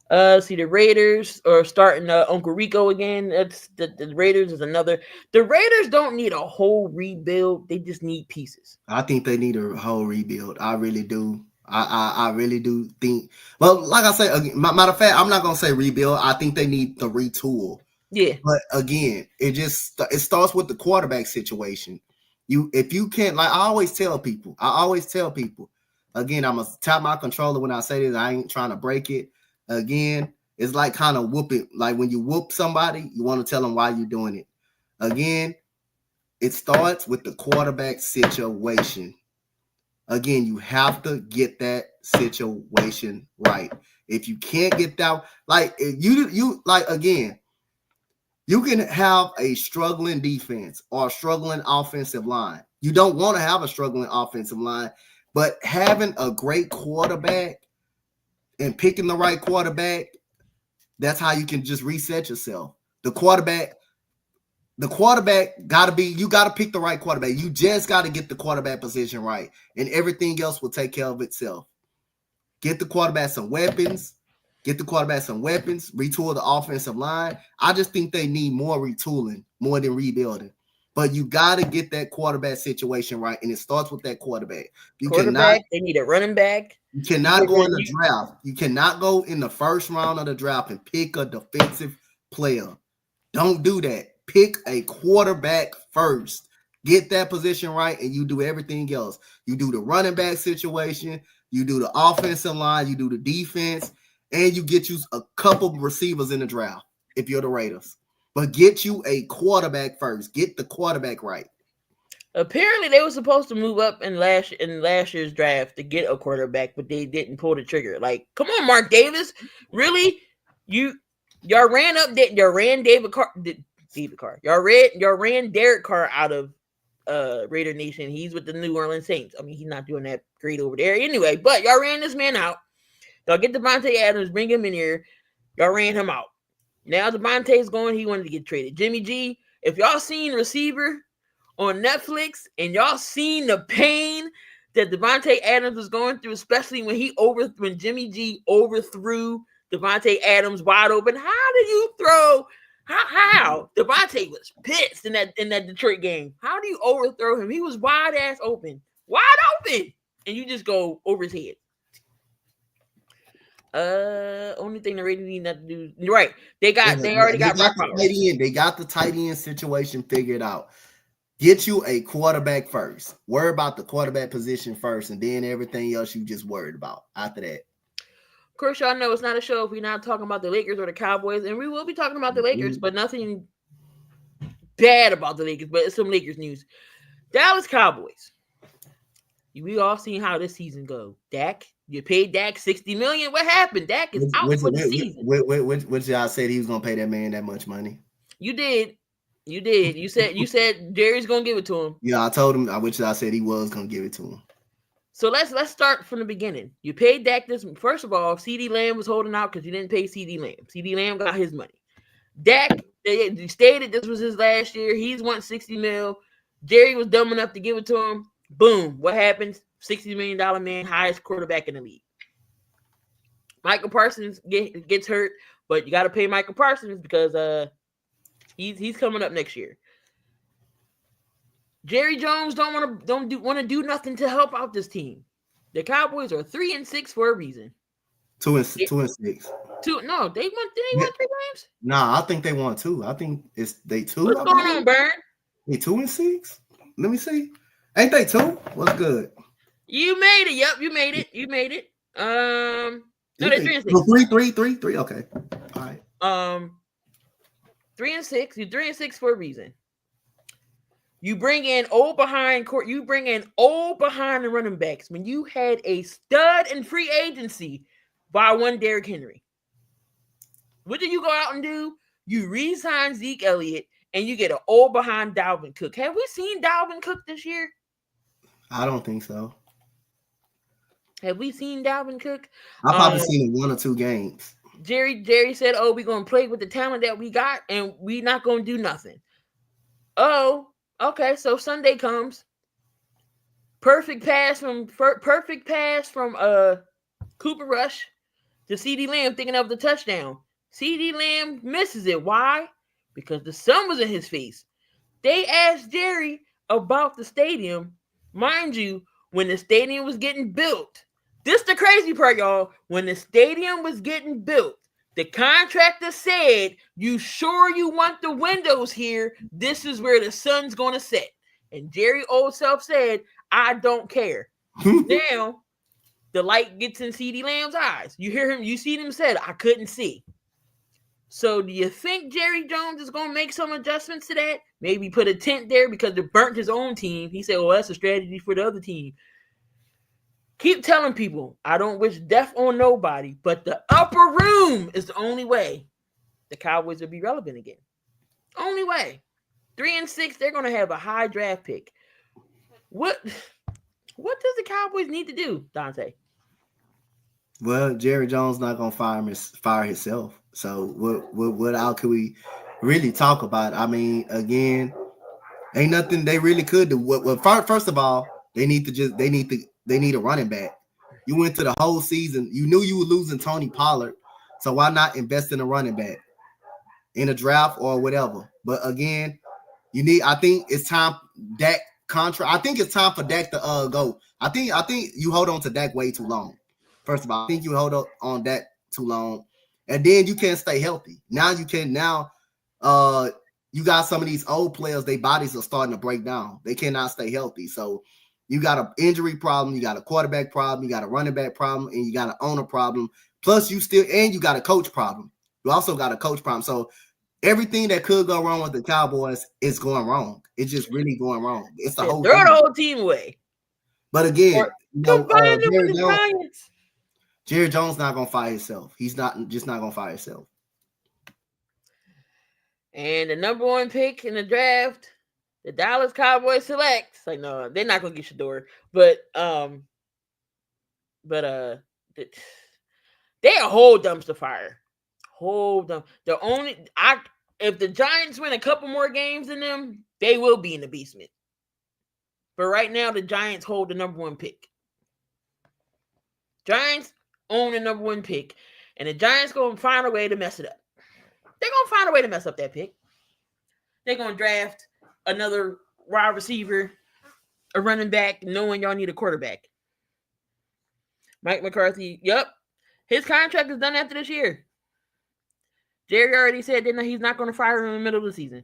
See, the Raiders are starting Uncle Rico again. That's the Raiders is another. The Raiders don't need a whole rebuild. They just need pieces. I think they need a whole rebuild. I really do. I really do think. Well, like I say, matter of fact, I'm not gonna say rebuild. I think they need to retool. Yeah. But again, it starts with the quarterback situation. If you can't, I always tell people. Again, I'm gonna tap my controller when I say this. I ain't trying to break it. Again, it's like kind of whooping. Like when you whoop somebody, you want to tell them why you're doing it. Again, it starts with the quarterback situation. Again, you have to get that situation right. If you can't get that, you can have a struggling defense or a struggling offensive line. You don't want to have a struggling offensive line, but having a great quarterback and picking the right quarterback, that's how you can just reset yourself. The quarterback got to be, you got to pick the right quarterback. You just got to get the quarterback position right, and everything else will take care of itself. Get the quarterback some weapons. Retool the offensive line. I just think they need more retooling, more than rebuilding. But you got to get that quarterback situation right, and it starts with that quarterback. They need a running back. You cannot go in the draft. You cannot go in the first round of the draft and pick a defensive player. Don't do that. Pick a quarterback first. Get that position right, and you do everything else. You do the running back situation, you do the offensive line, you do the defense, and you get you a couple receivers in the draft if you're the Raiders. But get you a quarterback first. Get the quarterback right. Apparently, they were supposed to move up in last year's draft to get a quarterback, but they didn't pull the trigger. Like, come on, Mark Davis, really? Y'all ran David Carr. Y'all ran Derek Carr out of Raider Nation. He's with the New Orleans Saints. I mean, he's not doing that great over there anyway. But y'all ran this man out. Y'all get Devontae Adams, bring him in here. Y'all ran him out. Now Devontae's going. He wanted to get traded. Jimmy G. If y'all seen Receiver on Netflix and y'all seen the pain that Devontae Adams was going through, especially when Jimmy G overthrew Devontae Adams wide open. How did you throw? How? Devontae was pissed in that Detroit game. How do you overthrow him? He was wide open, and you just go over his head. Only thing the Raiders need not to do. Right. They already got the tight end situation figured out. Get you a quarterback first. Worry about the quarterback position first, and then everything else you just worried about after that. Of course, y'all know it's not a show if we're not talking about the Lakers or the Cowboys, and we will be talking about the Lakers, but nothing bad about the Lakers, but it's some Lakers news. Dallas Cowboys. We all seen how this season go. Dak, you paid Dak $60 million. What happened? Dak is out for the season. Which y'all said he was gonna pay that man that much money? You did. You said Jerry's gonna give it to him. Yeah, I told him. I said he was gonna give it to him. So let's start from the beginning. You paid Dak this. First of all, CeeDee Lamb was holding out because you didn't pay CeeDee Lamb. CeeDee Lamb got his money. Dak, they stated this was his last year. He's won $60 million. Jerry was dumb enough to give it to him. Boom. What happens? $60 million man, highest quarterback in the league. Michael Parsons gets hurt, but you got to pay Michael Parsons because he's coming up next year. Jerry Jones don't want to do nothing to help out this team. The Cowboys are 3-6 for a reason. 2-6. No, they won 3 games. Nah, I think they won 2. I think they 2. What's going on, Burn? They 2-6. Let me see. Ain't they 2? What's good? You made it. Yep, you made it. No, they're 3-6. 3. Okay. All right. 3-6. You're 3-6 for a reason. You bring in old behind court. You bring in old behind the running backs when you had a stud in free agency by one Derrick Henry. What did you go out and do? You re-sign Zeke Elliott and you get an old behind Dalvin Cook. Have we seen Dalvin Cook this year? I don't think so. Have we seen Dalvin Cook? I've probably seen 1 or 2 games. Jerry said, "Oh, we're gonna play with the talent that we got, and we're not gonna do nothing." Oh, okay. So Sunday comes. Perfect pass from Cooper Rush to CeeDee Lamb, thinking of the touchdown. CeeDee Lamb misses it. Why? Because the sun was in his face. They asked Jerry about the stadium, mind you, when the stadium was getting built. This the crazy part, y'all. When the stadium was getting built, the contractor said, "You sure you want the windows here? This is where the sun's going to set." And Jerry old self said, "I don't care." Now, the light gets in CeeDee Lamb's eyes. You hear him, you see him said, "I couldn't see." So do you think Jerry Jones is going to make some adjustments to that? Maybe put a tent there because it burnt his own team. He said, "Well, that's a strategy for the other team." Keep telling people, I don't wish death on nobody, but the upper room is the only way the Cowboys will be relevant again. Only way. 3-6, they're going to have a high draft pick. What does the Cowboys need to do, Dante? Well, Jerry Jones not going to fire himself. So what else could we really talk about? I mean, again, ain't nothing they really could do. Well, first of all, they need a running back. You went to the whole season. You knew you were losing Tony Pollard. So why not invest in a running back in a draft or whatever? But again, I think it's time Dak contract. I think it's time for Dak to go. I think you hold on to Dak way too long. First of all, I think you hold on Dak too long. And then you can't stay healthy. Now you can you got some of these old players, their bodies are starting to break down. They cannot stay healthy. So you got an injury problem, you got a quarterback problem, you got a running back problem, and you got an owner problem. Plus, you got a coach problem. You also got a coach problem. So everything that could go wrong with the Cowboys is going wrong. It's just really going wrong. It's the whole throw the whole team away. But again, Jerry Jones not gonna fire himself. He's not gonna fire himself. And the number 1 pick in the draft, the Dallas Cowboys select. Like, no, they're not gonna get Shador, but they're a whole dumpster fire. If the Giants win a couple more games than them, they will be in the basement. But right now, the Giants hold the number 1 pick. Giants own the number 1 pick, and the Giants gonna find a way to mess it up. They're gonna find a way to mess up that pick. They're gonna draft another wide receiver, a running back, knowing y'all need a quarterback. Mike McCarthy, yep, his contract is done after this year. Jerry already said that he's not going to fire him in the middle of the season,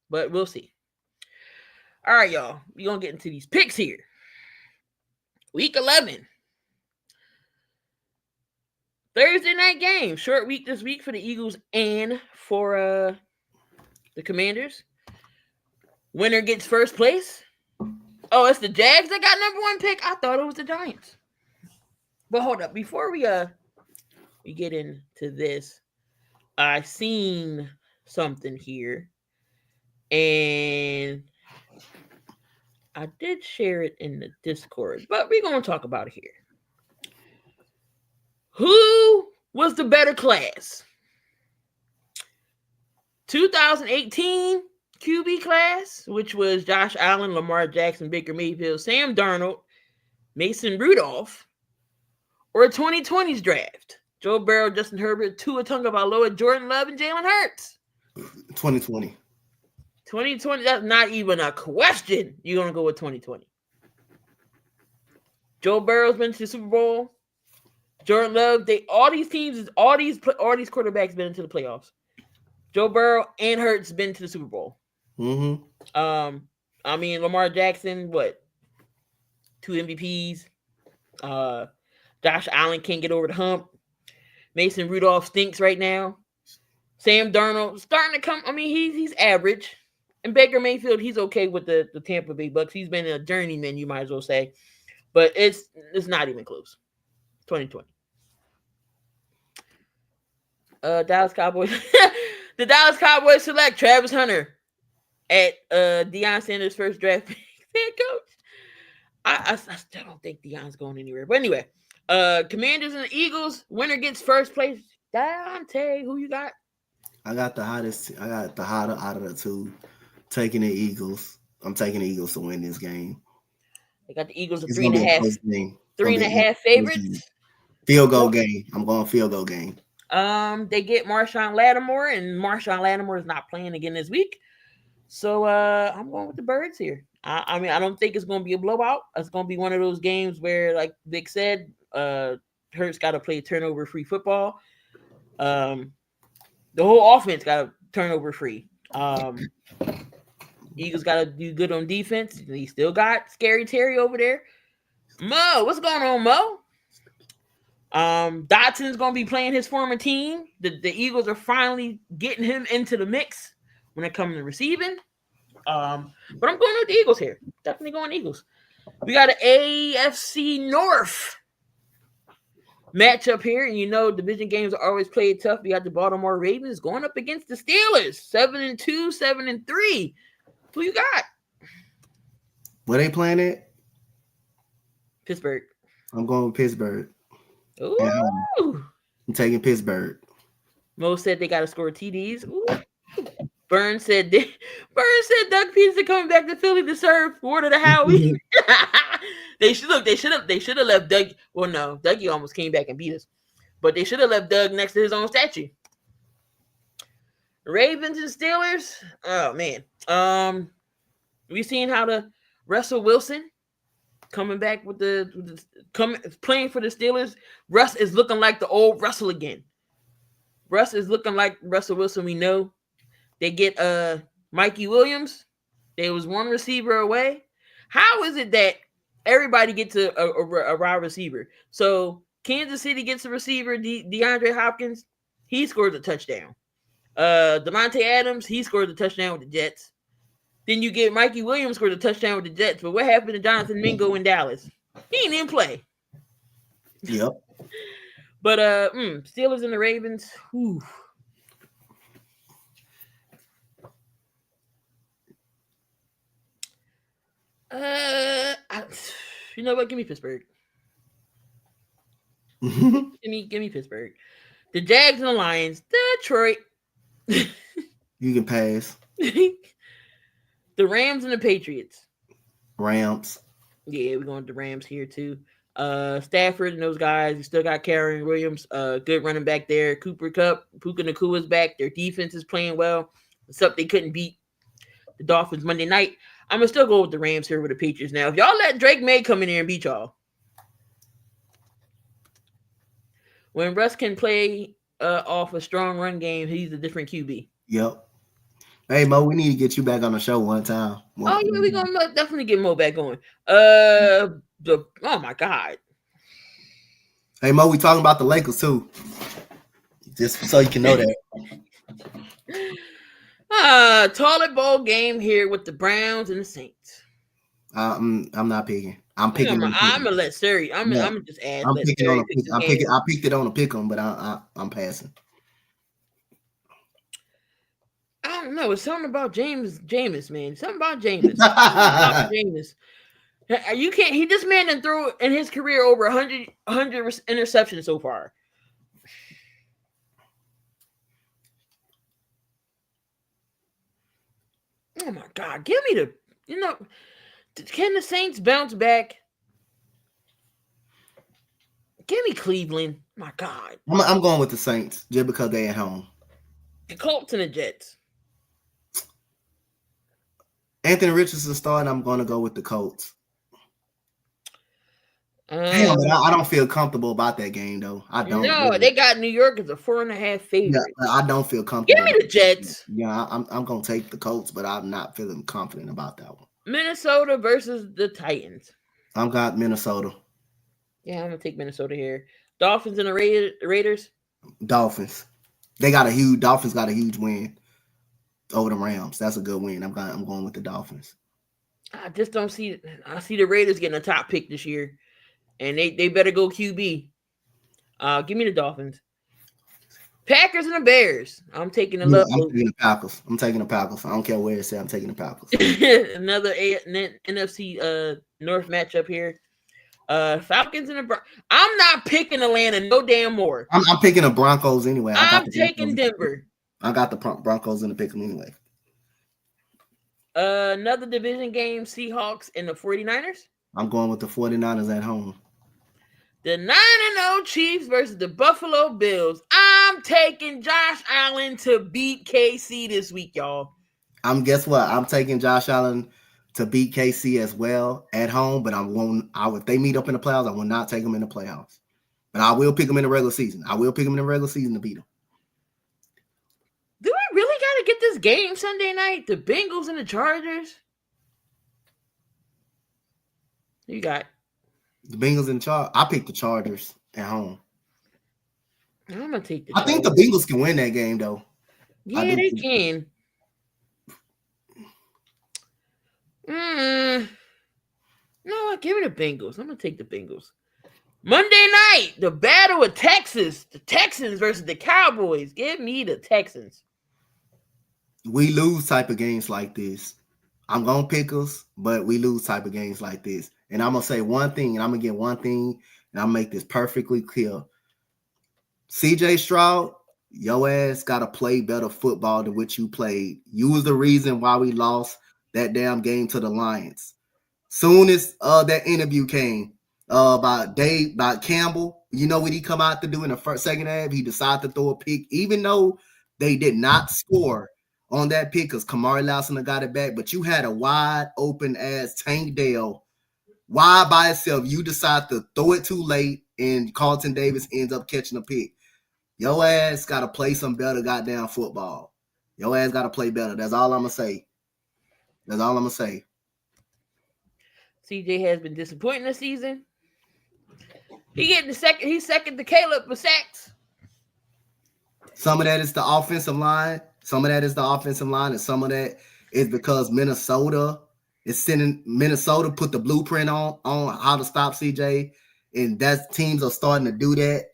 but we'll see. All right, y'all, we're going to get into these picks here. Week 11. Thursday night game. Short week this week for the Eagles and for the Commanders. Winner gets first place. Oh, it's the Jags that got number 1 pick? I thought it was the Giants. But hold up. Before we get into this, I seen something here. And I did share it in the Discord. But we're going to talk about it here. Who was the better class? 2018 QB class, which was Josh Allen, Lamar Jackson, Baker Mayfield, Sam Darnold, Mason Rudolph, or 2020's draft? Joe Burrow, Justin Herbert, Tua Tagovailoa, Jordan Love, and Jalen Hurts. 2020. 2020, that's not even a question. You're going to go with 2020. Joe Burrow's been to the Super Bowl. Jordan Love, all these quarterbacks been into the playoffs. Joe Burrow and Hurts been to the Super Bowl. Mm-hmm. I mean, Lamar Jackson, 2 MVPs. Josh Allen can't get over the hump. Mason Rudolph stinks right now. Sam Darnold starting to come. I mean, he's average. And Baker Mayfield, he's okay with the Tampa Bay Bucks. He's been a journeyman, you might as well say. But it's not even close. 2020. Dallas Cowboys. The Dallas Cowboys select Travis Hunter at Deion Sanders' first draft pick. Head coach. I still don't think Deion's going anywhere. But anyway, Commanders and the Eagles. Winner gets first place. Dante, who you got? I got the hottest. I got the hotter out of the two. Taking the Eagles. I'm taking the Eagles to win this game. They got the Eagles a 3.5. 3.5 favorites. Field goal game. I'm going field goal game. They get Marshawn Lattimore, and Marshawn Lattimore is not playing again this week. So I'm going with the Birds here. I mean, I don't think it's going to be a blowout. It's going to be one of those games where, like Vic said, Hurts got to play turnover-free football. The whole offense got to turnover-free. Eagles got to do good on defense. He still got Scary Terry over there. Mo, what's going on, Mo? Dotson's going to be playing his former team. The Eagles are finally getting him into the mix when it comes to receiving. But I'm going with the Eagles here. Definitely going Eagles. We got an AFC North matchup here. And you know, division games are always played tough. We got the Baltimore Ravens going up against the Steelers. 7-2, 7-3. Who you got? Where they playing at? Pittsburgh. I'm going with Pittsburgh. Ooh. I'm taking Pittsburgh. Mo said they got to score TDs. Ooh. Burns said Doug Peterson coming back to Philly to serve Ward of the Howie. They should have left Doug. Well, no, Dougie almost came back and beat us. But they should have left Doug next to his own statue. Ravens and Steelers. Oh man. We seen how the Russell Wilson coming back with playing for the Steelers. Russ is looking like the old Russell again. Russ is looking like Russell Wilson we know. They get Mikey Williams, they was one receiver away. How is it that everybody gets a wide receiver? So Kansas City gets a receiver, DeAndre Hopkins. He scored a touchdown. Devontae Adams, he scored a touchdown with the Jets. Then you get Mikey Williams scored a touchdown with the Jets. But what happened to Jonathan Mingo in Dallas? He ain't in play. Yep. But Steelers and the Ravens. Whew. You know what? Give me Pittsburgh. give me Pittsburgh. The Jags and the Lions. Detroit. You can pass. The Rams and the Patriots. Rams. Yeah, we're going to the Rams here too. Stafford and those guys. You still got Karen Williams. Good running back there. Cooper Kupp. Puka Nakua's back. Their defense is playing well. Except they couldn't beat the Dolphins Monday night. I'm going to still go with the Rams here with the Patriots. Now, if y'all let Drake May come in here and beat y'all. When Russ can play off a strong run game, he's a different QB. Yep. Hey, Mo, we need to get you back on the show one time. Oh, yeah, we're going to definitely get Mo back on. Oh, my God. Hey, Mo, we talking about the Lakers, too. Just so you can know that. Toilet bowl game here with the Browns and the Saints. I'm not picking. I'm picking. I'm gonna let Siri. I'm gonna just add. I'm picking on. I picked it on a pick 'em, but I'm passing. I don't know. It's something about Jameis, man. Something about Jameis. You can't. This man done threw in his career over 100 interceptions so far. Oh my God! Give me can the Saints bounce back? Give me Cleveland. My God. I'm going with the Saints just because they're at home. The Colts and the Jets. Anthony Richardson starting. I'm going to go with the Colts. Damn, but I don't feel comfortable about that game, though. I don't. No, really. They got New York as a 4.5 favorite. Yeah, I don't feel comfortable. Give me the Jets. Yeah, I'm going to take the Colts, but I'm not feeling confident about that one. Minnesota versus the Titans. I've got Minnesota. Yeah, I'm going to take Minnesota here. Dolphins and the Raiders. Dolphins. Dolphins got a huge win over the Rams. That's a good win. I'm going with the Dolphins. I just don't see it. I see the Raiders getting a top pick this year. And they better go QB. Give me the Dolphins. Packers and the Bears. I'm taking the Packers. I'm taking the Packers. I don't care where it's at. I'm taking the Packers. Another NFC North matchup here. Falcons and the I'm not picking Atlanta no damn more. I'm picking the Broncos anyway. I'm taking Denver. I got the Broncos in the pick anyway. Another division game, Seahawks and the 49ers. I'm going with the 49ers at home. The 9-0 Chiefs versus the Buffalo Bills. I'm taking Josh Allen to beat KC this week, y'all. Guess what? I'm taking Josh Allen to beat KC as well at home, but if they meet up in the playoffs, I will not take them in the playoffs. But I will pick them in the regular season. To beat them. Do we really got to get this game Sunday night? The Bengals and the Chargers? Who you got? The Bengals and the Chargers. I picked the Chargers at home. I'm going to take the Chargers. I think the Bengals can win that game, though. Yeah, they can. No, give me the Bengals. I'm going to take the Bengals. Monday night, the Battle of Texas. The Texans versus the Cowboys. Give me the Texans. We lose type of games like this. I'm going to pick us, but we lose type of games like this. And I'm going to say one thing, and I'm going to get one thing, and I'll make this perfectly clear. CJ Stroud, your ass got to play better football than what you played. You was the reason why we lost that damn game to the Lions. Soon as that interview came about Campbell, you know what he come out to do in the second half? He decided to throw a pick, even though they did not score on that pick because Kamari Lawson got it back. But you had a wide open ass Tank Dell wide by itself. You decide to throw it too late, and Carlton Davis ends up catching a pick. Your ass got to play some better goddamn football. Your ass got to play better. That's all I'm going to say. CJ has been disappointing this season. He's second to Caleb for sacks. Some of that is the offensive line. And some of that is because Minnesota put the blueprint on how to stop CJ, and teams are starting to do that.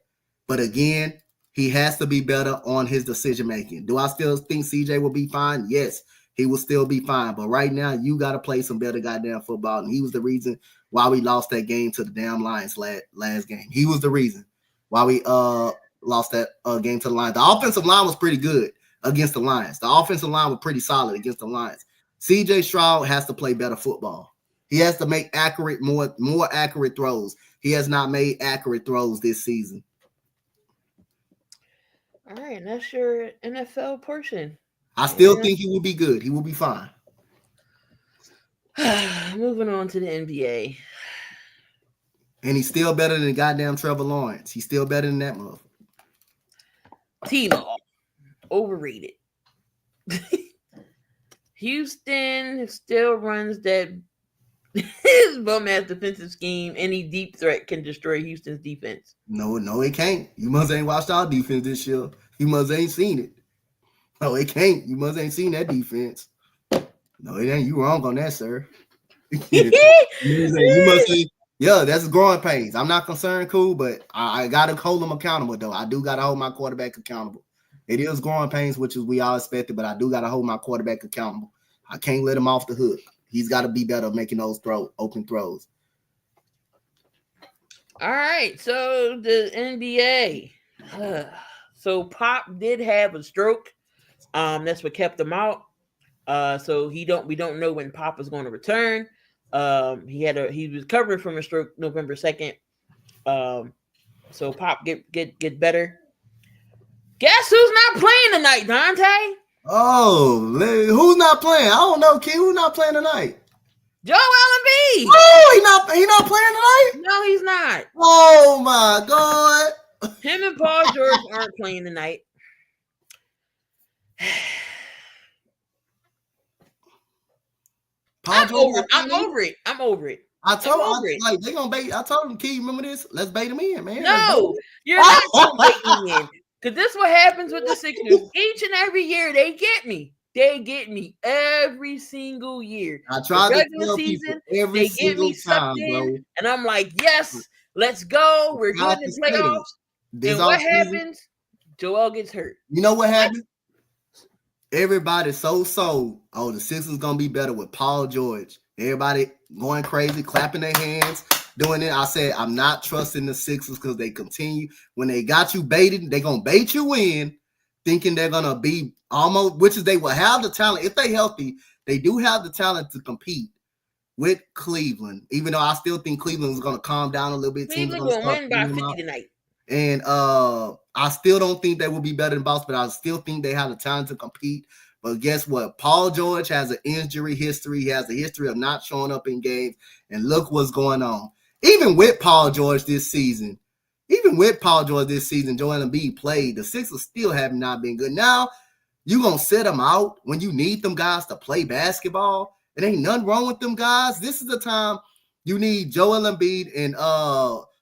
But again, he has to be better on his decision making. Do I still think CJ will be fine? Yes, he will still be fine. But right now, you got to play some better goddamn football, and he was the reason why we lost that game to the damn Lions last game. He was the reason why we lost that game to the Lions. The offensive line was pretty good against the Lions. The offensive line was pretty solid against the Lions. CJ Stroud has to play better football. He has to make more accurate throws. He has not made accurate throws this season. All right, that's your NFL portion. I still think he will be good. He will be fine. Moving on to the NBA. And he's still better than goddamn Trevor Lawrence. He's still better than that motherfucker. T-Law. Overrated. Houston still runs that his bum-ass defensive scheme. Any deep threat can destroy Houston's defense. No, it can't. You must ain't watched our defense this year. You must ain't seen it. No, it can't. You must ain't seen that defense. No, it ain't. You wrong on that, sir. You must say, yeah, that's growing pains. I'm not concerned, cool, but I got to hold them accountable, though. I do got to hold my quarterback accountable. It is growing pains, which is we all expected, but I do got to hold my quarterback accountable. I can't let him off the hook. He's got to be better making those open throws. All right, so the NBA. So Pop did have a stroke. That's what kept him out. So we don't know when Pop is going to return. He was recovering from a stroke November 2nd. So Pop get better. Guess who's not playing tonight, Dante? Oh, who's not playing? I don't know, Key. Who's not playing tonight? Joel Embiid. Oh, he not playing tonight? No, he's not. Oh my God. Him and Paul George aren't playing tonight. I'm over it. I told him, Key, remember this? Let's bait him in, man. No, you're not going to bait me in. Because this is what happens with the Sixers. Each and every year, they get me. They get me every single year. I try to tell people every single time, bro. And I'm like, yes, let's go. We're good in playoffs. And what happens? Joel gets hurt. You know what happened? Everybody's so sold. Oh, the Sixers going to be better with Paul George. Everybody going crazy, clapping their hands, doing it. I said, I'm not trusting the Sixers because they continue. When they got you baited, they're going to bait you in, thinking they're going to be almost, which is they will have the talent. If they're healthy, they do have the talent to compete with Cleveland, even though I still think Cleveland is going to calm down a little bit. Cleveland will win by 50 tonight. And I still don't think they will be better than Boston, but I still think they have the talent to compete. But guess what? Paul George has an injury history. He has a history of not showing up in games. And look what's going on. Even with Paul George this season, Joel Embiid played. The Sixers still have not been good. Now, you're going to set them out when you need them guys to play basketball. It ain't nothing wrong with them guys. This is the time you need Joel Embiid and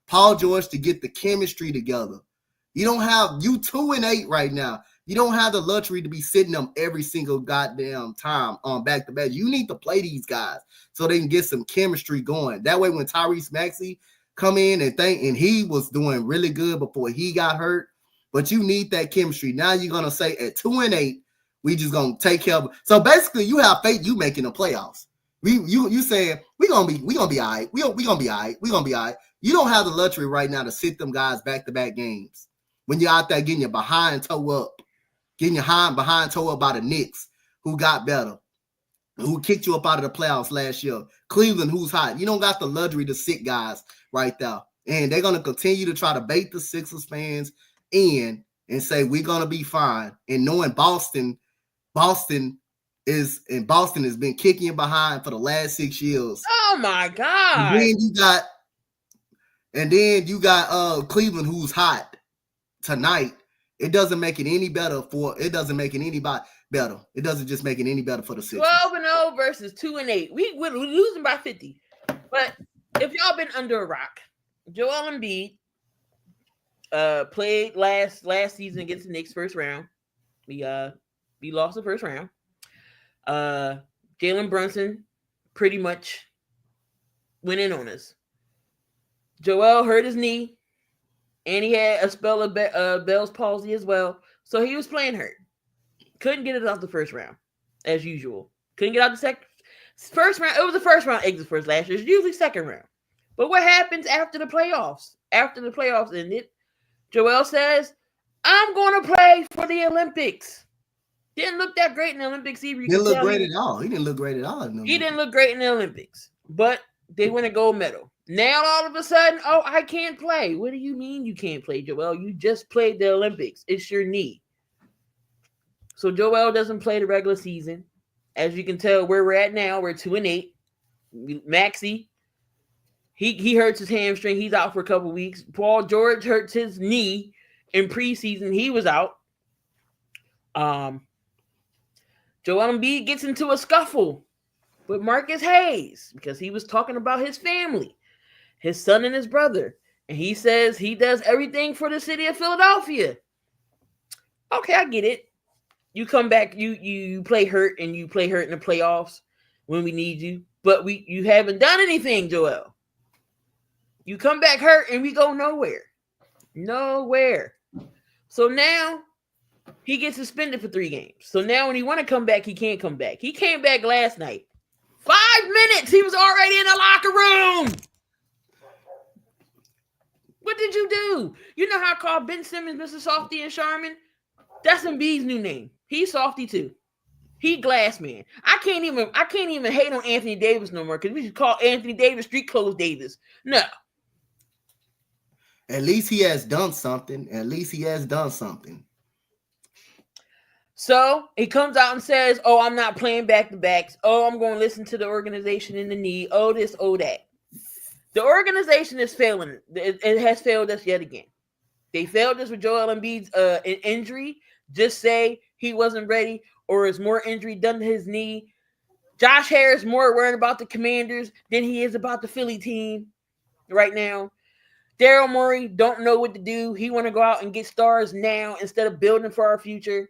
Paul George to get the chemistry together. You 2-8 right now. You don't have the luxury to be sitting them every single goddamn time on back-to-back. You need to play these guys so they can get some chemistry going. That way, when Tyrese Maxey come in and he was doing really good before he got hurt, but you need that chemistry. Now you're gonna say at 2-8, we just gonna take care of it. So basically, you have faith you making the playoffs. You saying we gonna be all right. We gonna be all right. You don't have the luxury right now to sit them guys back-to-back games when you're out there getting your behind toe up by the Knicks, who got better, who kicked you up out of the playoffs last year. Cleveland, who's hot. You don't got the luxury to sit guys right there. And they're going to continue to try to bait the Sixers fans in and say, we're going to be fine. And knowing Boston has been kicking you behind for the last 6 years. Oh, my God. And then you got Cleveland, who's hot tonight. It doesn't make it any better better. It doesn't just make it any better for the Sixers. 12-0 versus 2-8. We're losing by 50. But if y'all been under a rock, Joel Embiid played last season against the Knicks first round. We lost the first round. Jalen Brunson pretty much went in on us. Joel hurt his knee, and he had a spell of Bell's palsy as well. So he was playing hurt. Couldn't get it off the first round, as usual. Couldn't get out the first round. It was the first round exit first last year. It's usually second round. But what happens after the playoffs? After the playoffs ended, Joel says, I'm going to play for the Olympics. Didn't look that great in the Olympics either. Didn't look great at all. He didn't look great at all. He didn't look great in the Olympics. But they win a gold medal. Now, all of a sudden, I can't play. What do you mean you can't play, Joel? You just played the Olympics. It's your knee. So Joel doesn't play the regular season. As you can tell where we're at now, we're 2-8. Maxey, he hurts his hamstring. He's out for a couple weeks. Paul George hurts his knee in preseason. He was out. Joel Embiid gets into a scuffle with Marcus Hayes because he was talking about his family, his son and his brother. And he says he does everything for the city of Philadelphia. Okay, I get it. You come back, you play hurt, and you play hurt in the playoffs when we need you. But you haven't done anything, Joel. You come back hurt, and we go nowhere. Nowhere. So now he gets suspended for 3 games. So now when he want to come back, he can't come back. He came back last night. 5 minutes, he was already in the locker room. What did you do? You know how I call Ben Simmons Mr. Softy and Charmin? That's Embiid's new name. He's Softy too. He glass man. I can't even hate on Anthony Davis no more because we should call Anthony Davis Street Clothes Davis. No. At least he has done something. So he comes out and says, I'm not playing back-to-backs. I'm going to listen to the organization in the knee. This, that. The organization is failing. It has failed us yet again. They failed us with Joel Embiid's injury. Just say he wasn't ready or is more injury done to his knee. Josh Harris more worried about the Commanders than he is about the Philly team right now. Daryl Morey don't know what to do. He want to go out and get stars now instead of building for our future.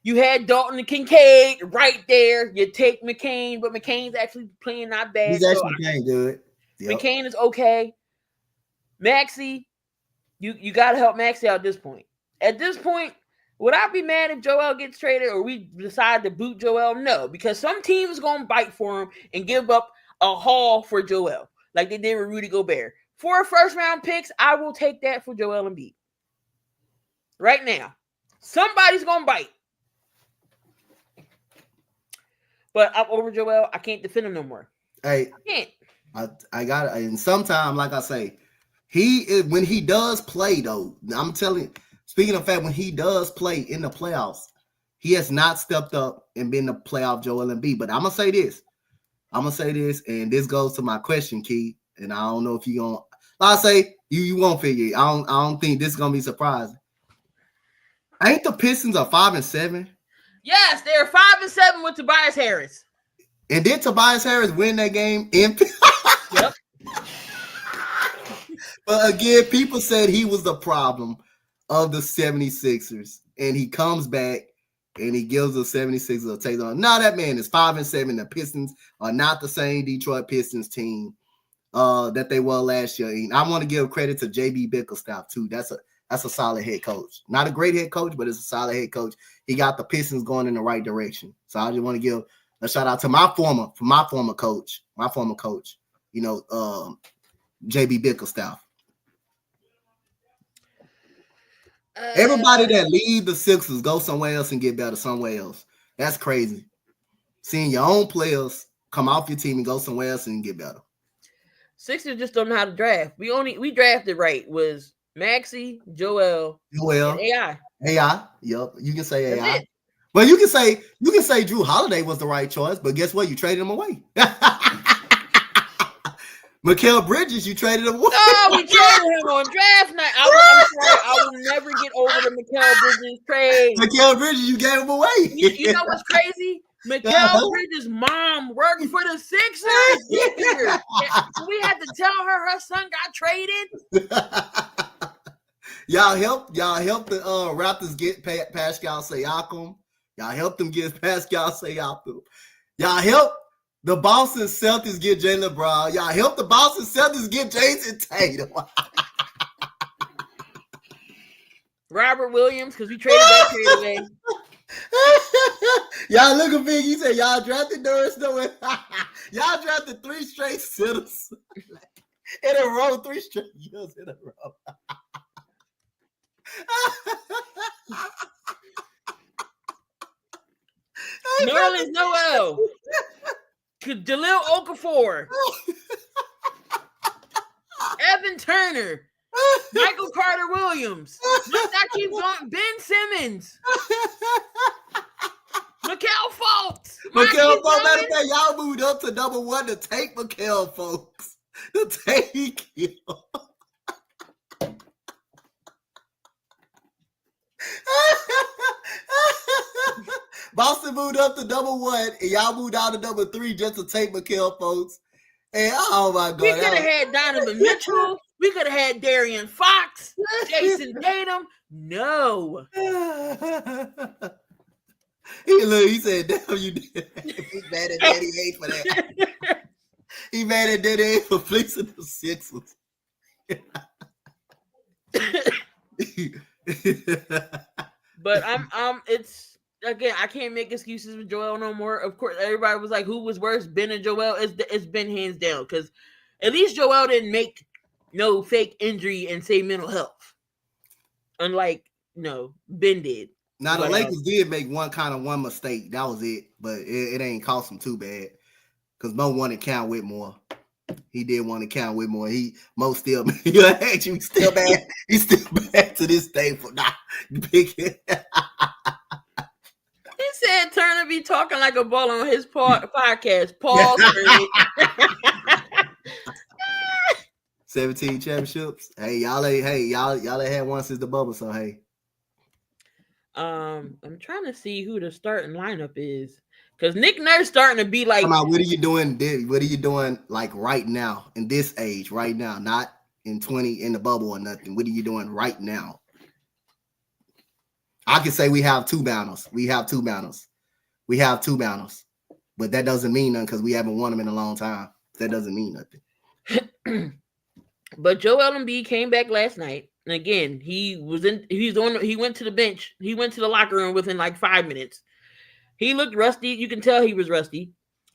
You had Dalton and Kincaid right there. You take McCain, but McCain's actually playing not bad. He's actually playing good. Yep. McCain is okay. Maxey, you got to help Maxey out at this point. At this point, would I be mad if Joel gets traded or we decide to boot Joel? No, because some team is going to bite for him and give up a haul for Joel, like they did with Rudy Gobert. 4 first-round picks, I will take that for Joel Embiid. Right now. Somebody's going to bite. But I'm over Joel. I can't defend him no more. Hey, I can't. I got it. And sometimes, like I say, when he does play, though, I'm telling you, speaking of fact, when he does play in the playoffs, he has not stepped up and been the playoff Joel Embiid. But I'm going to say this. And this goes to my question, Key. And I don't know if you're going to, I'll say you won't figure it. I don't think this is going to be surprising. Ain't the Pistons a 5-7? Yes, they're 5-7 with Tobias Harris. And did Tobias Harris win that game? Yep. But again, people said he was the problem of the 76ers. And he comes back and he gives the 76ers a taste on. Now that man is 5-7. The Pistons are not the same Detroit Pistons team that they were last year. And I want to give credit to JB Bickerstaff too. That's a solid head coach. Not a great head coach, but it's a solid head coach. He got the Pistons going in the right direction. So I just want to give a shout out to my former coach, JB Bickerstaff. Everybody that leave the Sixers, go somewhere else and get better somewhere else. That's crazy. Seeing your own players come off your team and go somewhere else and get better. Sixers just don't know how to draft. We drafted right was Maxey, Joel, and AI. Yep. You can say AI. Well, you can say Drew Holiday was the right choice, but guess what? You traded him away. Mikal Bridges, you traded him away. No, we traded him on draft night. I'm sorry, I will never get over the Mikal Bridges trade. Mikal Bridges, you gave him away. You know what's crazy? Mikal Bridges' mom worked for the Sixers this year. So we had to tell her son got traded. Y'all helped the Raptors get Pascal Siakam. Y'all helped them get Pascal Siakam. Y'all helped the Boston Celtics get Jaylen Brown. Y'all helped the Boston Celtics get Jason Tatum. Robert Williams, because we traded that trade away. Y'all look at big. He said y'all drafted Doris Noah. Y'all drafted 3 straight sitters in a row, 3 straight years in a row. Nerlens Noel, Jahlil Okafor, Evan Turner, Michael Carter Williams. Look, that keeps going. Ben Simmons, Mikal Fultz. Mikal Fultz, matter of fact, y'all moved up to number 1 to take Mikal Fultz. To take him. Boston moved up to number 1, and y'all moved down to number 3 just to take Mikal Fultz. And oh my God, we could have had Donovan Mitchell. We could have had Darian Fox, Jason Tatum. No. He said, "Damn, you did." He's mad at Daddy A for that. He mad at Daddy A for fleecing the Sixers. But it's again, I can't make excuses with Joel no more. Of course, everybody was like, who was worse, Ben or Joel? It's Ben hands down, because at least Joel didn't make no fake injury and say mental health. Unlike, Ben did. Now, the Lakers did make one mistake. That was it. But it ain't cost them too bad. Because Mo wanted Count Whitmore. He did want to Count Whitmore. Mo still, he's still bad. He's still bad to this day for not picking. He said Turner be talking like a ball on his podcast. Paul. 17 championships. Hey, y'all ain't had one since the bubble, so hey. I'm trying to see who the starting lineup is. Because Nick Nurse starting to be like, what are you doing? What are you doing like right now in this age, right now? Not in 20 in the bubble or nothing. What are you doing right now? I can say we have 2 banners. But that doesn't mean nothing because we haven't won them in a long time. That doesn't mean nothing. But Joel Embiid came back last night. And again, he went to the bench. He went to the locker room within like 5 minutes. He looked rusty. You can tell he was rusty.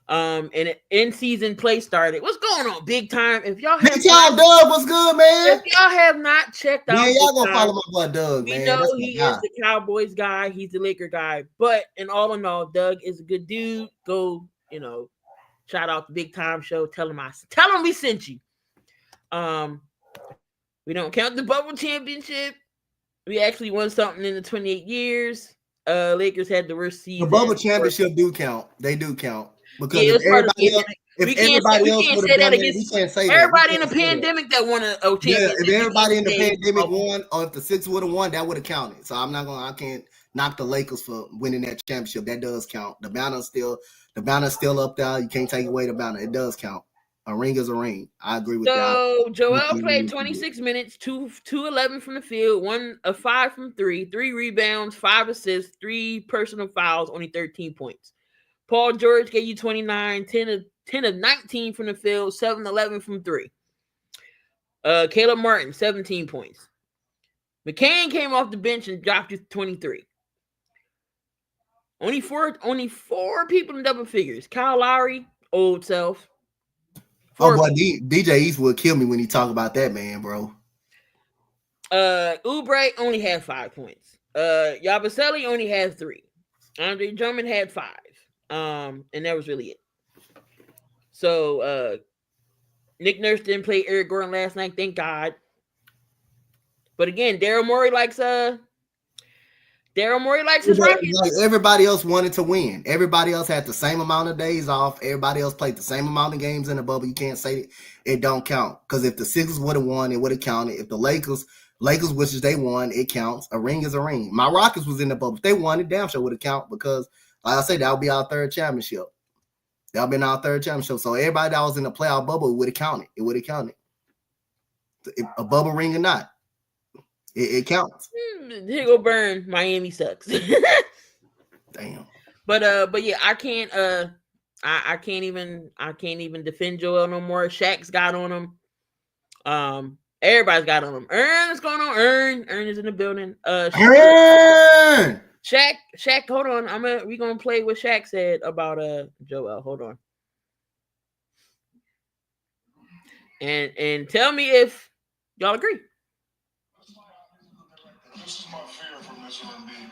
And in-season play started. What's going on, Big Time? If y'all have Doug, what's good, man? If y'all have not checked out, y'all gonna follow my boy Doug, man. We know he is the Cowboys guy. He's the Laker guy. But in all, Doug is a good dude. Go, shout out the Big Time show. Tell him we sent you. We don't count the bubble championship. We actually won something in the 28 years. Lakers had the worst season. The bubble championship do count. They do count. Because if everybody else would have done it, we can't say that. Everybody in the pandemic that won a championship. If everybody in the pandemic won, or if the Six would have won, that would have counted. So I can't knock the Lakers for winning that championship. That does count. The banner's still up there. You can't take away the banner. It does count. A ring is a ring. I agree with that. So Joel played 26 minutes, 2-11 from the field, 5 from 3, 3 rebounds, 5 assists, 3 personal fouls, only 13 points. Paul George gave you 29, 10 of 19 from the field, 7-11 from 3. Caleb Martin, 17 points. McCain came off the bench and dropped you 23. Only four people in double figures. Kyle Lowry, old self. DJ East would kill me when he talk about that, man, bro. Oubre only had 5 points. Yabusele only had 3. Andre Drummond had 5. And that was really it. So Nick Nurse didn't play Eric Gordon last night, thank God. But again, Daryl Morey likes Daryl Morey likes his Rockets. Like everybody else wanted to win. Everybody else had the same amount of days off. Everybody else played the same amount of games in the bubble. You can't say it don't count. Because if the Sixers would have won, it would have counted. If the Lakers, which is they won, it counts. A ring is a ring. My Rockets was in the bubble. If they won, it damn sure would have counted because, like I said, that would be our third championship. That would have been our third championship. So everybody that was in the playoff bubble, it would have counted. It would have counted. A bubble ring or not. It counts. Here go Burn. Miami sucks. Damn. But yeah, I can't even defend Joel no more. Shaq's got on him. Everybody's got on him. What's going on? Earn is in the building. Shaq, hold on. We gonna play what Shaq said about Joel. Hold on. And tell me if y'all agree. This is my fear from Mr. Embiid.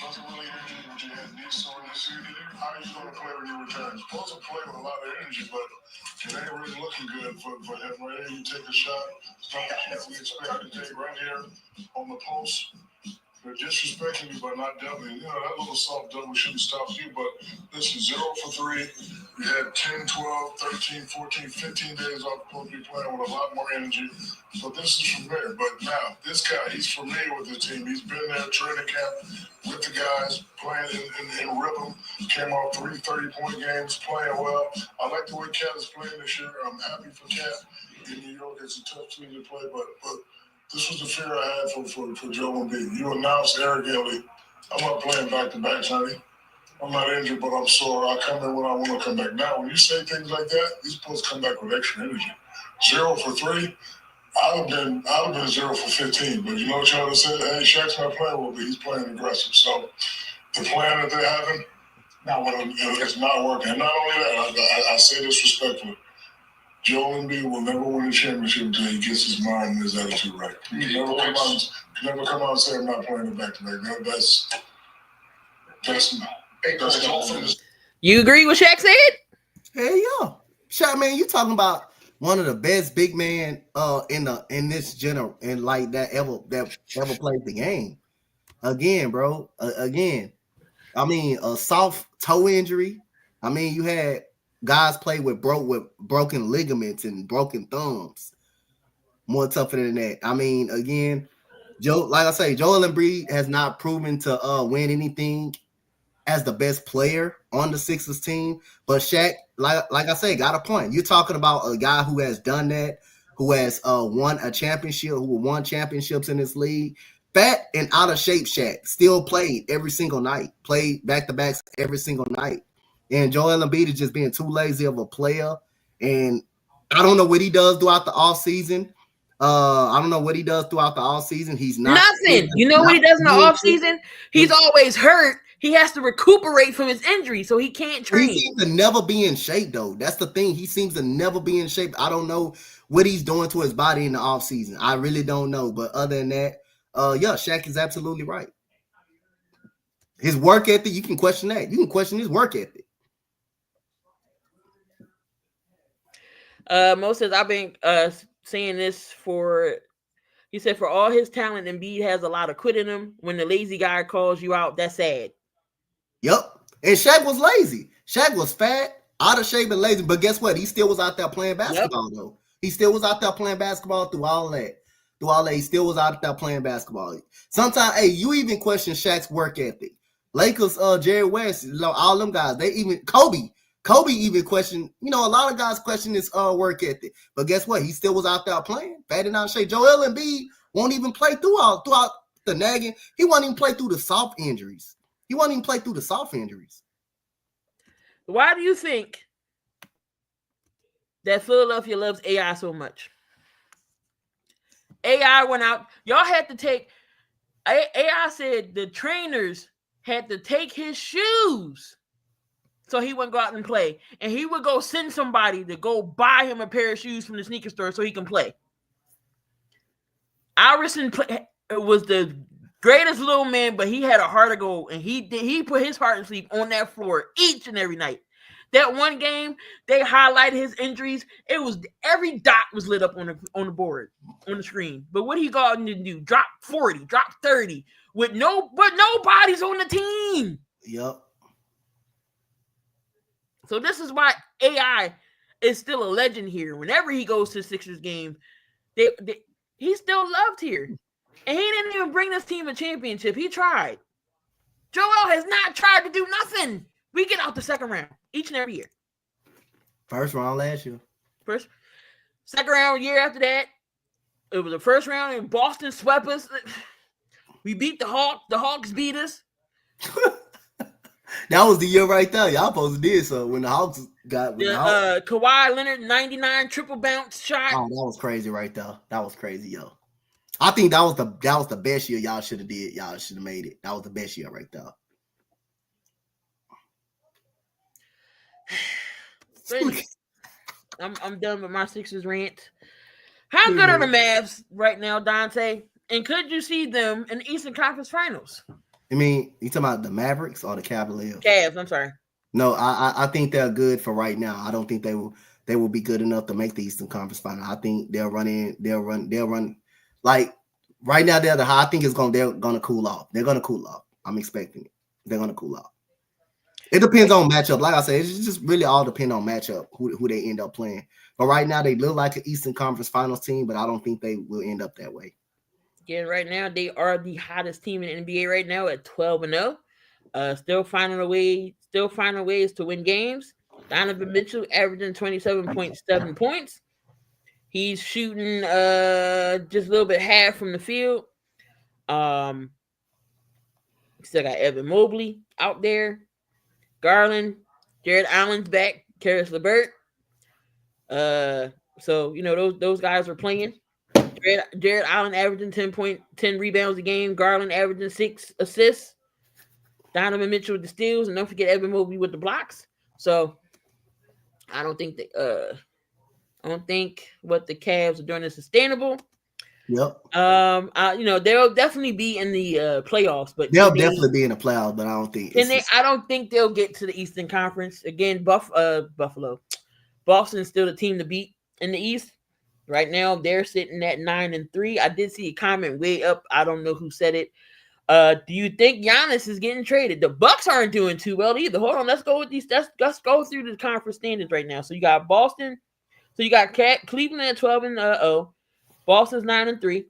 Doesn't really energy what you had knee soreness. How are you going to play when you return? You're supposed to play with a lot of energy, but it ain't really looking good for him. Right here, you take a shot. It's not the shot we expect to take right here on the post. They're disrespecting you by not doubling. You know, that little soft double shouldn't stop you, but this is 0 for 3. You had 10, 12, 13, 14, 15 days off supposed to be playing with a lot more energy. So this is from there. But now, this guy, he's familiar with the team. He's been there, training camp with the guys, playing in rhythm. Came off 3 30-point games, playing well. I like the way Cat is playing this year. I'm happy for Cat. In New York, it's a tough team to play, but this was the fear I had for Joe Embiid. You announced arrogantly, I'm not playing back-to-back, honey. I'm not injured, but I'm sore. I come in when I want to come back. Now, when you say things like that, you're supposed to come back with extra energy. 0 for 3, I'd have been 0 for 15. But you know what y'all have said? Hey, Shaq's not playing well, but he's playing aggressive. So the plan that they're having, it's not working. And not only that, I say this respectfully. Joel Embiid will never win a championship until he gets his mind and his attitude right. He can never come out and say I'm not playing it back-to-back. That's all from this. You agree with Shaq said? Hell yeah. Shaq, man, you talking about one of the best big men in this general and like that ever played the game. Again, bro. Again. I mean, a soft toe injury. I mean, you had guys play with broken ligaments and broken thumbs. More tougher than that. I mean, again, Joel Embiid has not proven to win anything as the best player on the Sixers team. But Shaq, like I say, got a point. You're talking about a guy who has done that, who has won a championship, who won championships in this league. Fat and out of shape Shaq still played every single night, played back-to-backs every single night. And Joel Embiid is just being too lazy of a player. And I don't know what he does throughout the offseason. He's not nothing. You know what he does in the offseason? He's always hurt. He has to recuperate from his injury, so he can't train. He seems to never be in shape, though. That's the thing. He seems to never be in shape. I don't know what he's doing to his body in the offseason. I really don't know. But other than that, Shaq is absolutely right. His work ethic, you can question that. You can question his work ethic. Mo says, I've been saying this he said, for all his talent, Embiid has a lot of quit in him. When the lazy guy calls you out, that's sad. Yep. And Shaq was lazy. Shaq was fat, out of shape, and lazy. But guess what? He still was out there playing basketball, though. He still was out there playing basketball through all that. He still was out there playing basketball. Sometimes, hey, you even question Shaq's work ethic. Lakers, Jerry West, all them guys, they even Kobe even questioned, a lot of guys question his work ethic. But guess what? He still was out there playing. Fat and out of shape. Joel Embiid won't even play throughout the nagging. He won't even play through the soft injuries. Why do you think that Philadelphia loves AI so much? AI went out. Y'all had to take. AI said the trainers had to take his shoes so he wouldn't go out and play. And he would go send somebody to go buy him a pair of shoes from the sneaker store so he can play. Iverson was the greatest little man, but he had a heart of gold. And he put his heart and sleep on that floor each and every night. That one game, they highlighted his injuries. It was every dot was lit up on the board, on the screen. But what he go out and do? Drop 40, drop 30, but nobody's on the team. Yep. So this is why AI is still a legend here. Whenever he goes to Sixers games, he's still loved here. And he didn't even bring this team a championship. He tried. Joel has not tried to do nothing. We get out the second round each and every year. First round last year. Second round year after that. It was the first round and Boston swept us. We beat the Hawks. The Hawks beat us. That was the year right there. Y'all supposed to did so when the Hawks got Kawhi Leonard 99 triple bounce shot. Oh, that was crazy right there. That was crazy, yo. I think that was the best year y'all should have did. Y'all should have made it. That was the best year right there. I'm done with my Sixers rant. How good are the Mavs right now, Dante? And could you see them in the Eastern Conference Finals? I mean, you talking about the Mavericks or the Cavaliers? Cavs, I'm sorry. No, I think they're good for right now. I don't think they will be good enough to make the Eastern Conference Final. I think they'll run like right now they're the high. I think they're gonna cool off. They're gonna cool off. I'm expecting it. They're gonna cool off. It depends on matchup. Like I said, it's just really all depend on matchup, who they end up playing. But right now they look like an Eastern Conference Finals team, but I don't think they will end up that way. Yeah, right now they are the hottest team in the NBA right now at 12-0. Still finding ways to win games. Donovan Mitchell averaging 27.7 points. He's shooting just a little bit half from the field. Still got Evan Mobley out there. Garland, Jared Allen's back. Karis LeVert. So you know those guys are playing. Jared Allen averaging 10 rebounds a game. Garland averaging 6 assists. Donovan Mitchell with the steals, and don't forget Evan Mobley with the blocks. So I don't think what the Cavs are doing is sustainable. Yep. They'll definitely be in the playoffs, but they'll definitely be in the playoffs. But I don't think. I don't think they'll get to the Eastern Conference again. Buffalo, Boston's still the team to beat in the East. Right now, they're sitting at 9-3. I did see a comment way up. I don't know who said it. Do you think Giannis is getting traded? The Bucks aren't doing too well either. Hold on, let's go with these. Let's go through the conference standings right now. So you got Boston. So you got Cleveland at 12-0. Boston's 9-3.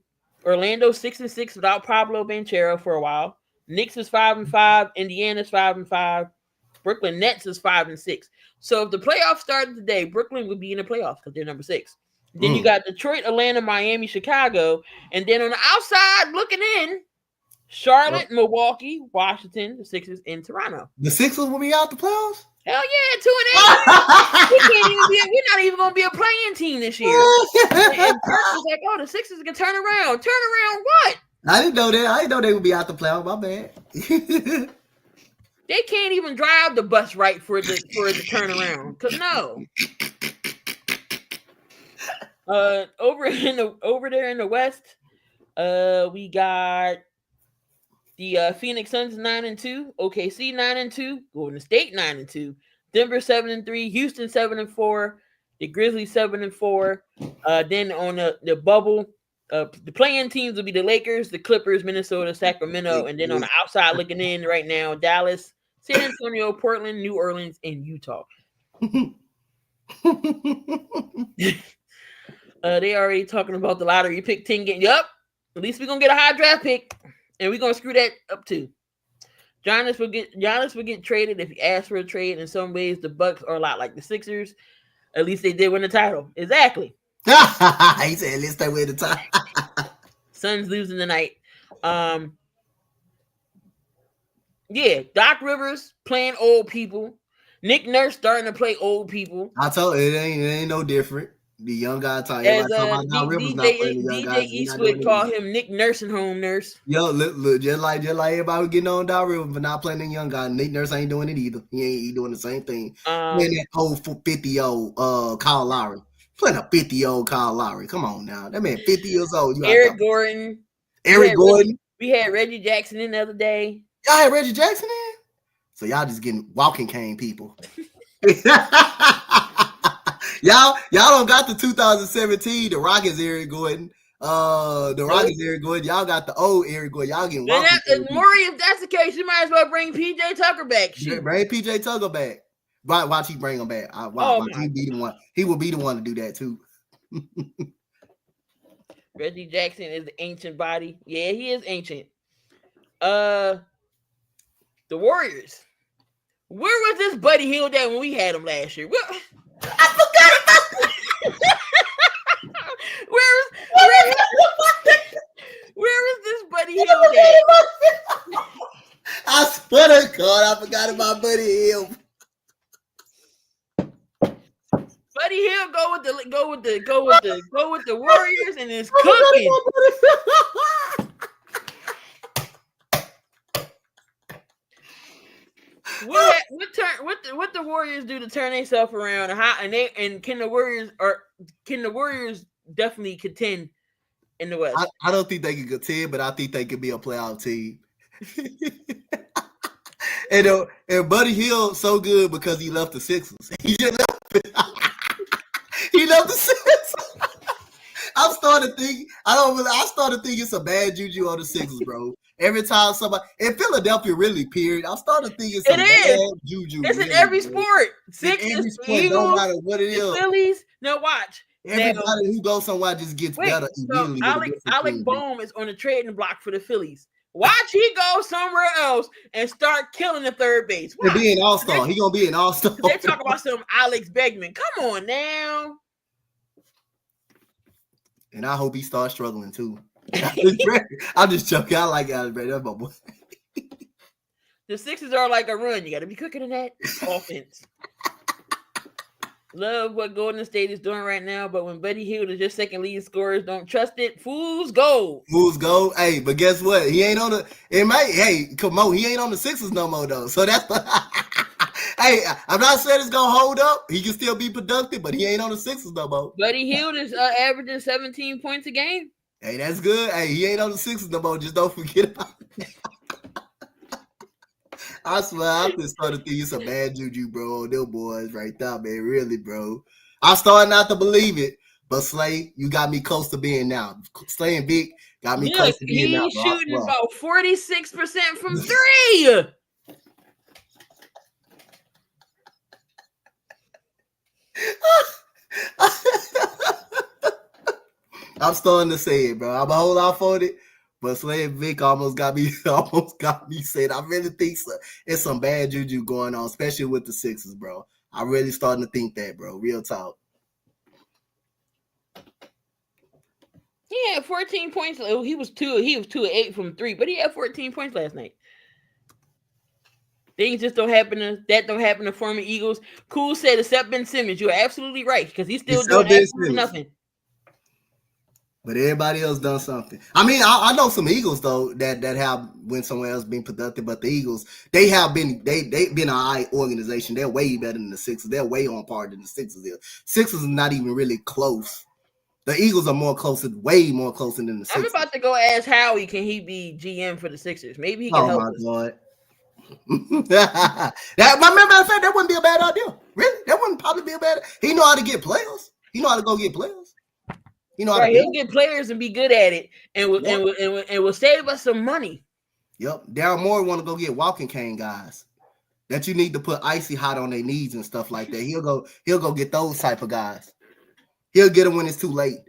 Orlando 6-6 without Pablo Banchero for a while. Knicks is 5-5. Indiana's 5-5. Brooklyn Nets is 5-6. So if the playoffs started today, Brooklyn would be in the playoffs because they're number 6. Then you got Detroit, Atlanta, Miami, Chicago, and then on the outside looking in, Charlotte, Milwaukee, Washington, the Sixers, and Toronto. The Sixers will be out the playoffs? Hell yeah, 2-8. We're not even going to be a playing team this year. And Kirk was like, "Oh, the Sixers can turn around. Turn around what?" I didn't know that. I didn't know they would be out the playoffs. My bad. They can't even drive the bus right for it to turn around. Cause no. Over there in the West, we got the Phoenix Suns 9-2, OKC 9-2, Golden State 9-2, Denver 7-3, Houston 7-4, the Grizzlies 7-4. Then on the bubble, the playing teams will be the Lakers, the Clippers, Minnesota, Sacramento, and then on the outside looking in right now, Dallas, San Antonio, Portland, New Orleans, and Utah. They already talking about the lottery pick 10 game. Yup. At least we're gonna get a high draft pick, and we're gonna screw that up too. Giannis will get traded if he asks for a trade. In some ways, the Bucks are a lot like the Sixers. At least they did win the title. Exactly. He said, "At least they win the title." Suns losing tonight. Yeah, Doc Rivers playing old people. Nick Nurse starting to play old people. I told you, it ain't no different. The young guy talking about DJ Eastwood call him Nick Nursing Home Nurse. Yo, look, just like everybody getting on Doc Rivers, but not playing the young guy. Nick Nurse ain't doing it either. He ain't doing the same thing. That old 50-year-old Kyle Lowry. Playing a 50-year-old Kyle Lowry. Come on now. That man 50 years old. Eric Gordon. We had Reggie Jackson in the other day. Y'all had Reggie Jackson in? So y'all just getting walking cane people. Y'all don't got the 2017, the Rockets Eric Gordon. The Rockets Eric Gordon. Y'all got the old Eric Gordon. Y'all getting walking. Maury, if that's the case, you might as well bring PJ Tucker back. Bring PJ Tucker back. Watch he bring him back. Watch he be the one. He will be the one to do that too. Reggie Jackson is the ancient body. Yeah, he is ancient. The Warriors. Where was this Buddy Hield at when we had him last year? I forgot about Where is this Buddy Hield at? I swear to God, I forgot about Buddy Hield. Buddy Hield go with the Warriors and it's cooking. What the Warriors do to turn themselves around? And can the Warriors definitely contend in the West? I don't think they can contend, but I think they could be a playoff team. and Buddy Hield so good because he left the Sixers. He just left. He left the Sixers. I started thinking it's a bad juju on the Sixers, bro. Every time somebody in Philadelphia, really, period. I started thinking some bad juju. It's in every sport. Sixers, Eagles, don't matter what it is. Phillies. Now watch. Everybody who goes somewhere just gets better immediately. Alec Bohm is on the trading block for the Phillies. Watch he go somewhere else and start killing the third base. He'll be an all-star. He gonna be an all-star. They talk about some Alex Beckman. Come on now. And I hope he starts struggling too. I'm just joking. I like Alex Beckman. That's my boy. The Sixers are like a run. You got to be quicker than that. Offense. Love what Golden State is doing right now, but when Buddy Hield is your second lead scorer, don't trust it. Fools go. Hey, but guess what? He ain't on come on, he ain't on the Sixers no more though. So that's hey, I'm not saying it's gonna hold up. He can still be productive, but he ain't on the Sixers no more. Buddy Hield is averaging 17 points a game. Hey, that's good. Hey, he ain't on the Sixers no more. Just don't forget about it. I swear, I just started thinking some bad juju, bro. Them boys right there, man. Really, bro. I'm starting not to believe it, but Slay, you got me close to being now. Slay and Vic got me close to being now. He's shooting about 46% from three. I'm starting to say it, bro. I'm a whole lot for it. But Slay and Vic almost got me saying I really think so. It's some bad juju going on, especially with the Sixers, bro. I'm really starting to think that, bro. Real talk. He had 14 points. He was 2 of 8 from 3, but he had 14 points last night. Things just don't happen to former Eagles. Cool said except Ben Simmons. You're absolutely right, because he's still doing absolutely nothing. But everybody else done something. I mean, I know some Eagles though that have went somewhere else being productive, but the Eagles, they've been an all right organization. They're way better than the Sixers. They're way on par than the Sixers is. Sixers is not even really close. The Eagles are way more closer than the Sixers. I'm about to go ask Howie, can he be GM for the Sixers? Maybe he can help us. God. Matter of fact, that wouldn't be a bad idea. Really, that wouldn't probably be a bad. He know how to get players. He know how to go get players. You know, he'll get players and be good at it, and will save us some money. Yep, Daryl Morey want to go get walking cane guys that you need to put icy hot on their knees and stuff like that. He'll go get those type of guys. He'll get them when it's too late.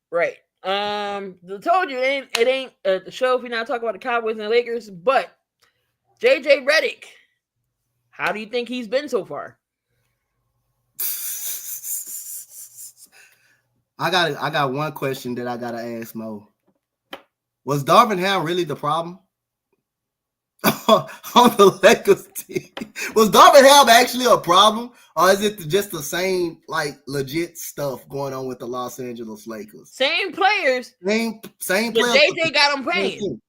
Right. I told you it ain't the show if we're not talking about the Cowboys and the Lakers, but JJ Redick, how do you think he's been so far? I got one question that I gotta ask Mo. Was Darvin Ham really the problem on the Lakers team? Was Darvin Ham actually a problem, or is it just the same like legit stuff going on with the Los Angeles Lakers? Same players. Same but players. JJ got them playing.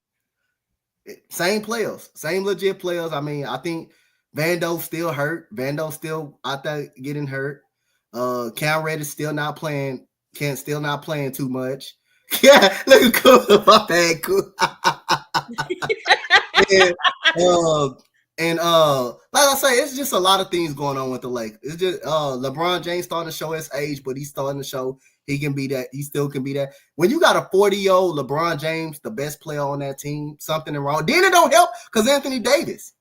Same players. Same legit players. I mean, I think Vando's still hurt. Vando's still out there getting hurt. Cam Reddish still not playing. Kent still not playing too much. Yeah, look at Cool. My bad, Cool. and like I say, it's just a lot of things going on with the Lakers. It's just LeBron James starting to show his age, but he's starting to show He can be that. He still can be that. When you got a 40-year-old LeBron James, the best player on that team, something wrong. Then it don't help because Anthony Davis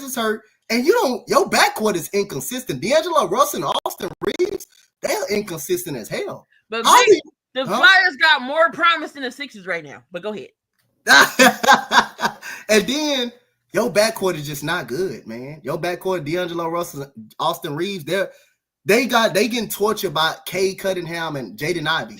is hurt, and your backcourt is inconsistent. D'Angelo Russell and Austin Reeves, they're inconsistent as hell. But the Flyers got more promise than the Sixers right now. But go ahead. And then your backcourt is just not good, man. Your backcourt, D'Angelo Russell, Austin Reeves, they getting tortured by Cade Cunningham and Jaden Ivey.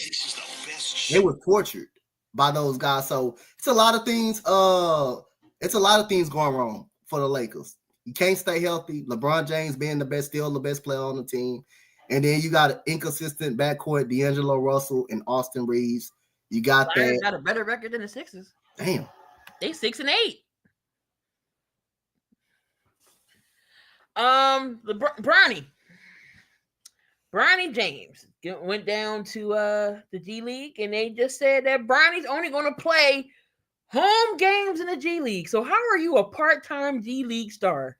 They were tortured by those guys. So it's a lot of things. It's a lot of things going wrong for the Lakers. You can't stay healthy. LeBron James being still the best player on the team. And then you got an inconsistent backcourt, D'Angelo Russell and Austin Reeves. You got Flyers got a better record than the Sixers. Damn. They 6-8. Bronny James went down to the G League, and they just said that Bronny's only going to play home games in the G League. So how are you a part-time G League star?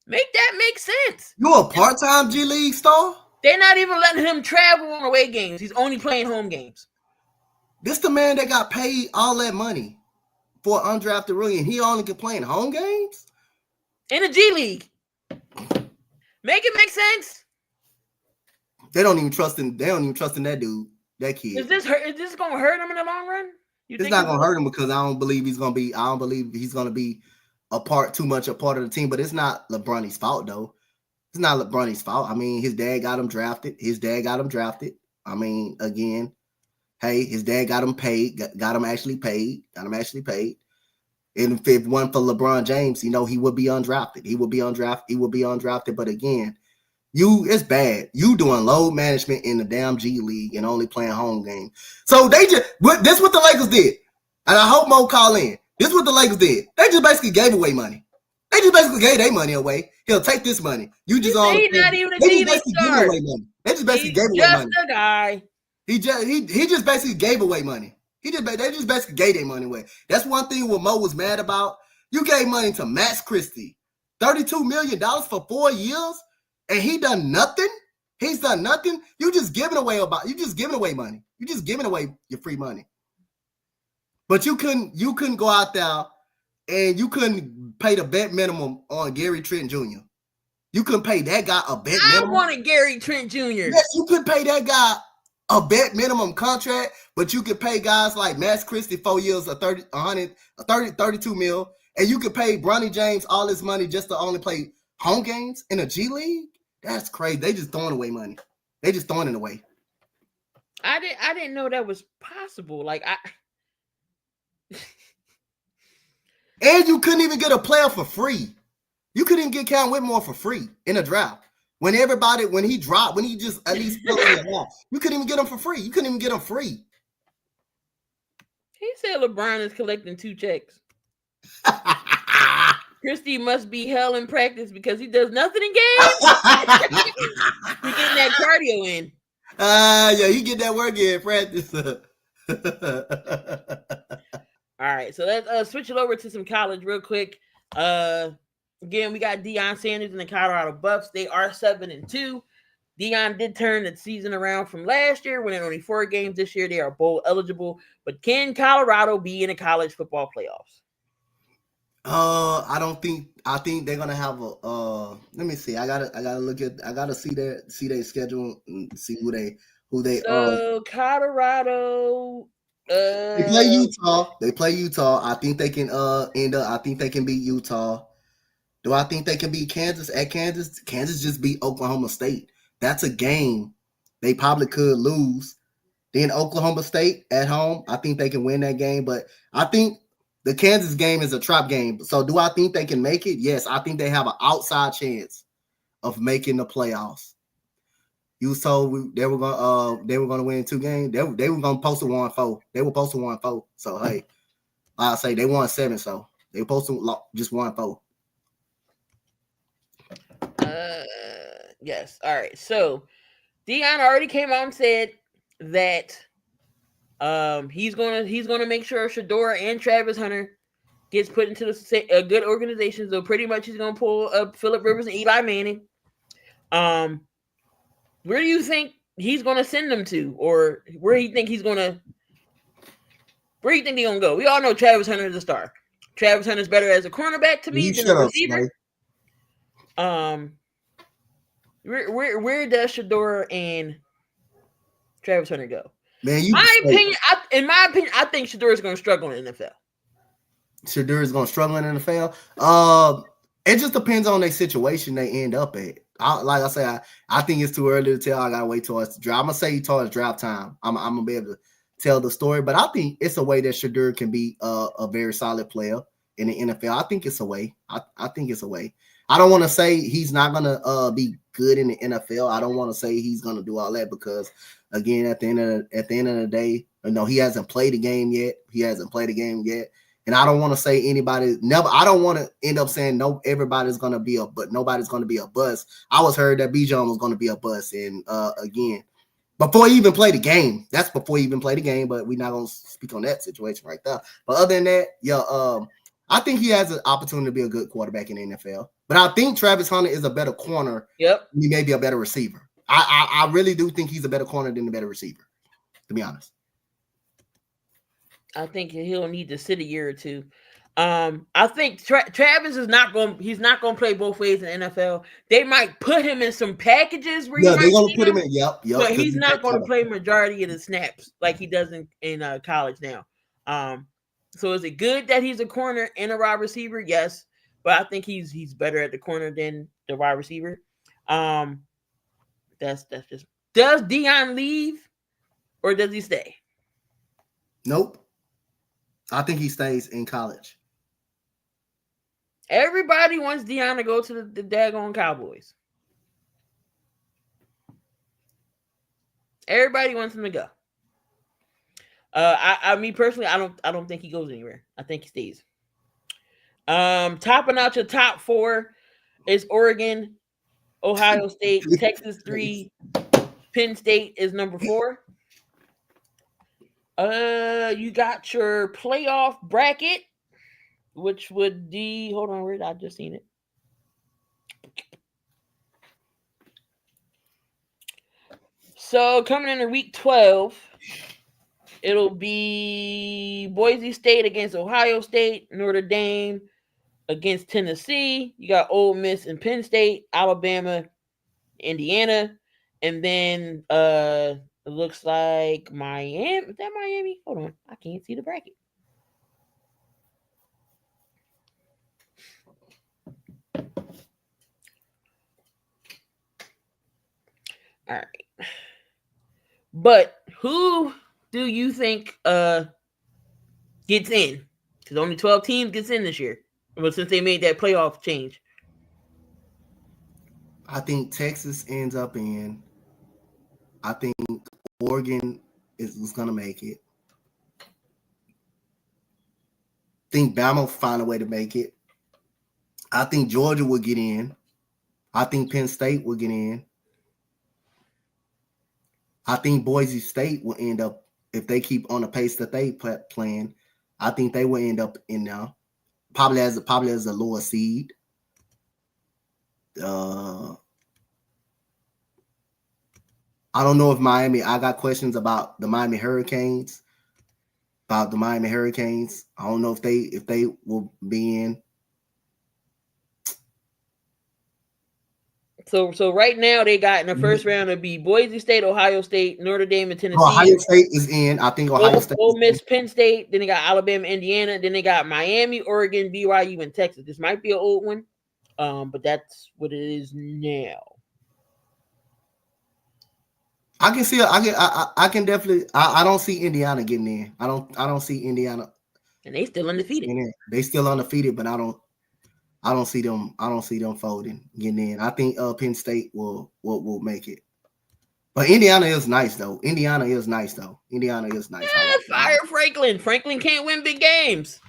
Make that make sense. You a part-time G League star? They're not even letting him travel on away games. He's only playing home games. This the man that got paid all that money for an undrafted rookie, and he only can play in home games? In the G League. Make it make sense. They don't even trust in that dude, that kid. Is this gonna hurt him in the long run? It's not gonna hurt him because I don't believe he's gonna be a part of the team, but it's not LeBron's fault though. It's not LeBron's fault. I mean, his dad got him drafted. I mean, again, hey, his dad got him paid, got him actually paid. And if it weren't for LeBron James, he would be undrafted. He would be undrafted. But again, it's bad. You doing load management in the damn G League and only playing home games. So this what the Lakers did. And I hope Mo call in. This is what the Lakers did. They just basically gave away money. They just basically gave their money away. He'll take this money. You just all. He's not even a G League star. They just basically gave away money. Just a guy. He just basically gave away money. They just basically gave their money away. That's one thing what Mo was mad about. You gave money to Max Christie, $32 million for 4 years, and he done nothing. He's done nothing. You just giving away money. You just giving away your free money. But you couldn't go out there and you couldn't pay the bet minimum on Gary Trent Jr. You couldn't pay that guy a bet minimum. I wanted Gary Trent Jr. Yes, you couldn't pay that guy a bet minimum contract, but you could pay guys like Max Christie 4 years of 32 mil, and you could pay Bronny James all this money just to only play home games in a G League. That's crazy. They just throwing away money. They just throwing it away. I didn't know that was possible. And you couldn't even get a player for free. You couldn't even get Cam Whitmore for free in a draft. When he just at least put in the draft, you couldn't even get him for free. You couldn't even get him free. He said LeBron is collecting 2 checks. Christie must be hell in practice because he does nothing in games. He's getting that cardio in. Yeah, he get that work in practice. All right, so let's switch it over to some college real quick. Again, we got Deion Sanders and the Colorado Buffs. They are 7-2. Deion did turn the season around from last year, winning only 4 games this year. They are bowl eligible, but can Colorado be in the college football playoffs? I think they're gonna have a. Let me see. I gotta see their schedule and see who they. So Colorado. They play Utah. I think they can I think they can beat Utah. Do I think they can beat Kansas at Kansas? Kansas just beat Oklahoma State. That's a game they probably could lose. Then Oklahoma State at home, I think they can win that game. But I think the Kansas game is a trap game. So do I think they can make it? Yes, I think they have an outside chance of making the playoffs. You told they were gonna win 2 games. They were gonna post a 1-4. They were supposed to 1-4. So hey, I say they won 7. So they were supposed to just 1-4. Yes. All right. So Deion already came out and said that he's gonna make sure Shedeur and Travis Hunter gets put into a good organization. So pretty much he's gonna pull up Phillip Rivers and Eli Manning. Where do you think he's going to send them to, or where he think he's going to. Where do you think they're going to go? We all know Travis Hunter is a star. Travis Hunter's better as a cornerback to me than a receiver. Where does Shedeur and Travis Hunter go? Man, in my opinion, I think Shedeur is going to struggle in the NFL. Shedeur is going to struggle in the NFL. It just depends on their situation they end up at. Like I say, I think it's too early to tell. I gotta wait towards the draft. I'm gonna say towards draft time. I'm gonna be able to tell the story, but I think it's a way that Shedeur can be a very solid player in the NFL. I think it's a way. I think it's a way. I don't want to say he's not gonna be good in the NFL. I don't want to say he's gonna do all that because, again, at the end of the day, he hasn't played a game yet. And I don't want to say anybody never. I don't want to end up saying no. Everybody's gonna be but nobody's gonna be a bust. I was heard that Bijan was gonna be a bust, and again, before he even played the game. That's before he even played the game. But we're not gonna speak on that situation right there. But other than that, I think he has an opportunity to be a good quarterback in the NFL. But I think Travis Hunter is a better corner. Yep, he may be a better receiver. I really do think he's a better corner than a better receiver. To be honest. I think he'll need to sit a year or two. I think Travis is not going. He's not going to play both ways in the NFL. They might put him in some packages where they're going to put him in. Yep. But he's not going to play majority of the snaps like he does in college now. So is it good that he's a corner and a wide receiver? Yes, but I think he's better at the corner than the wide receiver. That's just. Does Deion leave or does he stay? Nope. I think he stays in college. Everybody wants Deion to go to the daggone Cowboys. Everybody wants him to go. Me personally, I don't think he goes anywhere. I think he stays. Topping out your top 4 is Oregon, Ohio State, Texas 3, Penn State is number 4. You got your playoff bracket, which would be, hold on, where did I just seen it? So coming into week 12, it'll be Boise State against Ohio State, Notre Dame against Tennessee. You got Ole Miss and Penn State, Alabama, Indiana, and then it looks like Miami. Is that Miami? Hold on. I can't see the bracket. All right. But who do you think gets in? Because only 12 teams gets in this year. Well, since they made that playoff change. I think Texas ends up in. I think Oregon is going to make it. I think Bama will find a way to make it. I think Georgia will get in. I think Penn State will get in. I think Boise State will end up, if they keep on the pace that they playing, I think they will end up in there. Probably as a lower seed. I don't know if Miami. I got questions about the Miami Hurricanes. I don't know if they will be in. So right now they got in the first round to be Boise State, Ohio State, Notre Dame, and Tennessee. Ohio State is in. I think Ohio State. Ole Miss, Penn State. Then they got Alabama, Indiana. Then they got Miami, Oregon, BYU, and Texas. This might be an old one, but that's what it is now. I can see. I can definitely. I don't see Indiana getting in. I don't see Indiana. And they still undefeated. They still undefeated, but I don't see them. I don't see them folding, getting in. I think Penn State will make it. But Indiana is nice though. Fire Franklin. Franklin can't win big games.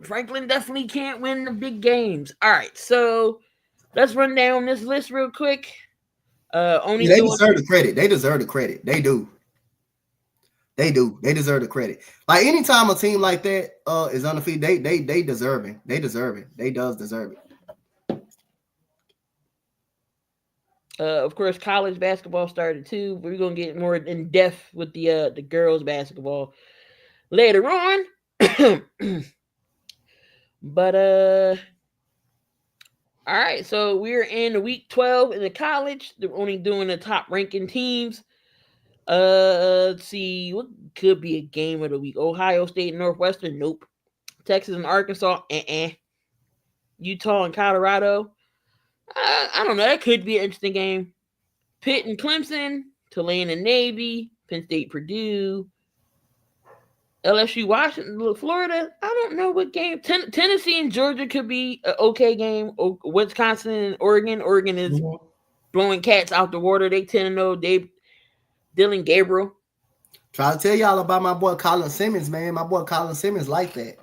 Franklin definitely can't win the big games. All right, so let's run down this list real quick. They deserve the credit. They do. They deserve the credit. Like anytime a team like that is undefeated, they deserve it. They deserve it. They does deserve it. Of course, college basketball started too. We're gonna get more in depth with the girls basketball later on. But all right. So we're in week 12 in the college. They're only doing the top ranking teams. Let's see what could be a game of the week. Ohio State and Northwestern, nope. Texas and Arkansas, Utah and Colorado. I don't know. That could be an interesting game. Pitt and Clemson, Tulane and Navy, Penn State, Purdue, LSU, Washington, Florida. I don't know what game. Tennessee and Georgia could be an okay game. Wisconsin and Oregon. Oregon is blowing cats out the water. They 10-0. Dylan Gabriel. Try to tell y'all about my boy Colin Simmons, man. My boy Colin Simmons like that.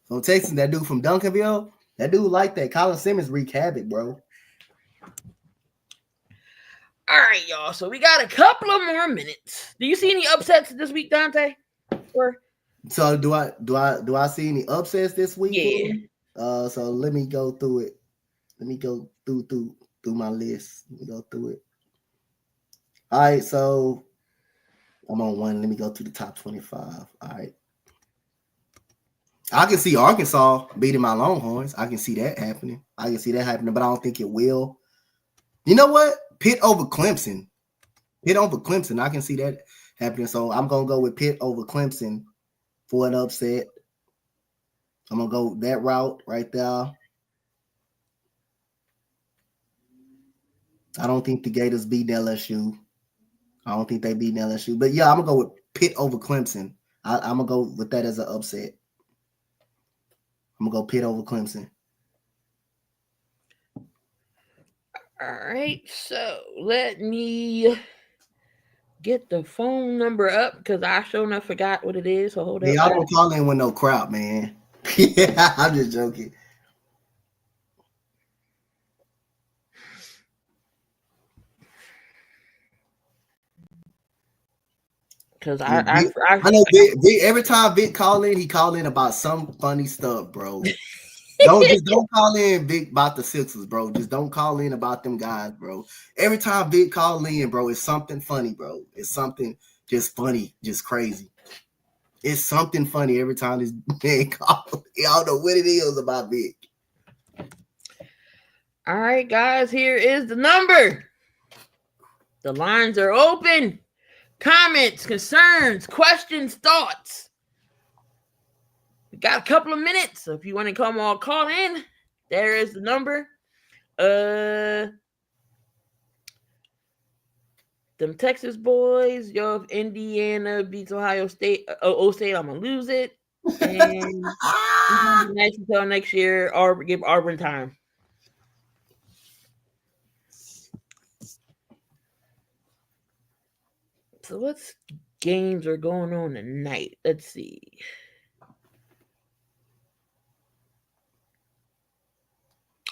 From Texas, that dude from Duncanville, that dude like that. Colin Simmons wreak havoc, bro. All right, y'all. So we got a couple of more minutes. Do you see any upsets this week, Dante? Or so do I see any upsets this week? Yeah. So let me go through it. Let me go through my list. Let me go through it. All right, so I'm on one. Let me go to the top 25. All right. I can see Arkansas beating my Longhorns. I can see that happening. But I don't think it will. You know what? Pitt over Clemson. I can see that happening. So I'm going to go with Pitt over Clemson for an upset. I'm going to go that route right there. I don't think the Gators beat LSU. I don't think they beat LSU. But, yeah, I'm going to go with Pitt over Clemson. I'm going to go with that as an upset. I'm going to go Pitt over Clemson. All right, so let me get the phone number up because I sure enough forgot what it is. So hold up. Y'all don't call in with no crowd, man. Yeah, I'm just joking. Because I know Vic, every time Vic call in, he call in about some funny stuff, bro. Don't call in Vic about the Sixers, bro. Just don't call in about them guys, bro. Every time Vic call in, bro, it's something funny, bro. It's something just funny, just crazy. It's something funny every time this man call. Y'all know what it is about Vic. All right, guys, here is the number. The lines are open. Comments, concerns, questions, thoughts. We got a couple of minutes. So if you want to call in, there is the number. Them Texas boys, yo, if Indiana beats Ohio State, State, I'm gonna lose it. And nice until next year, or give Auburn time. So what games are going on tonight? Let's see.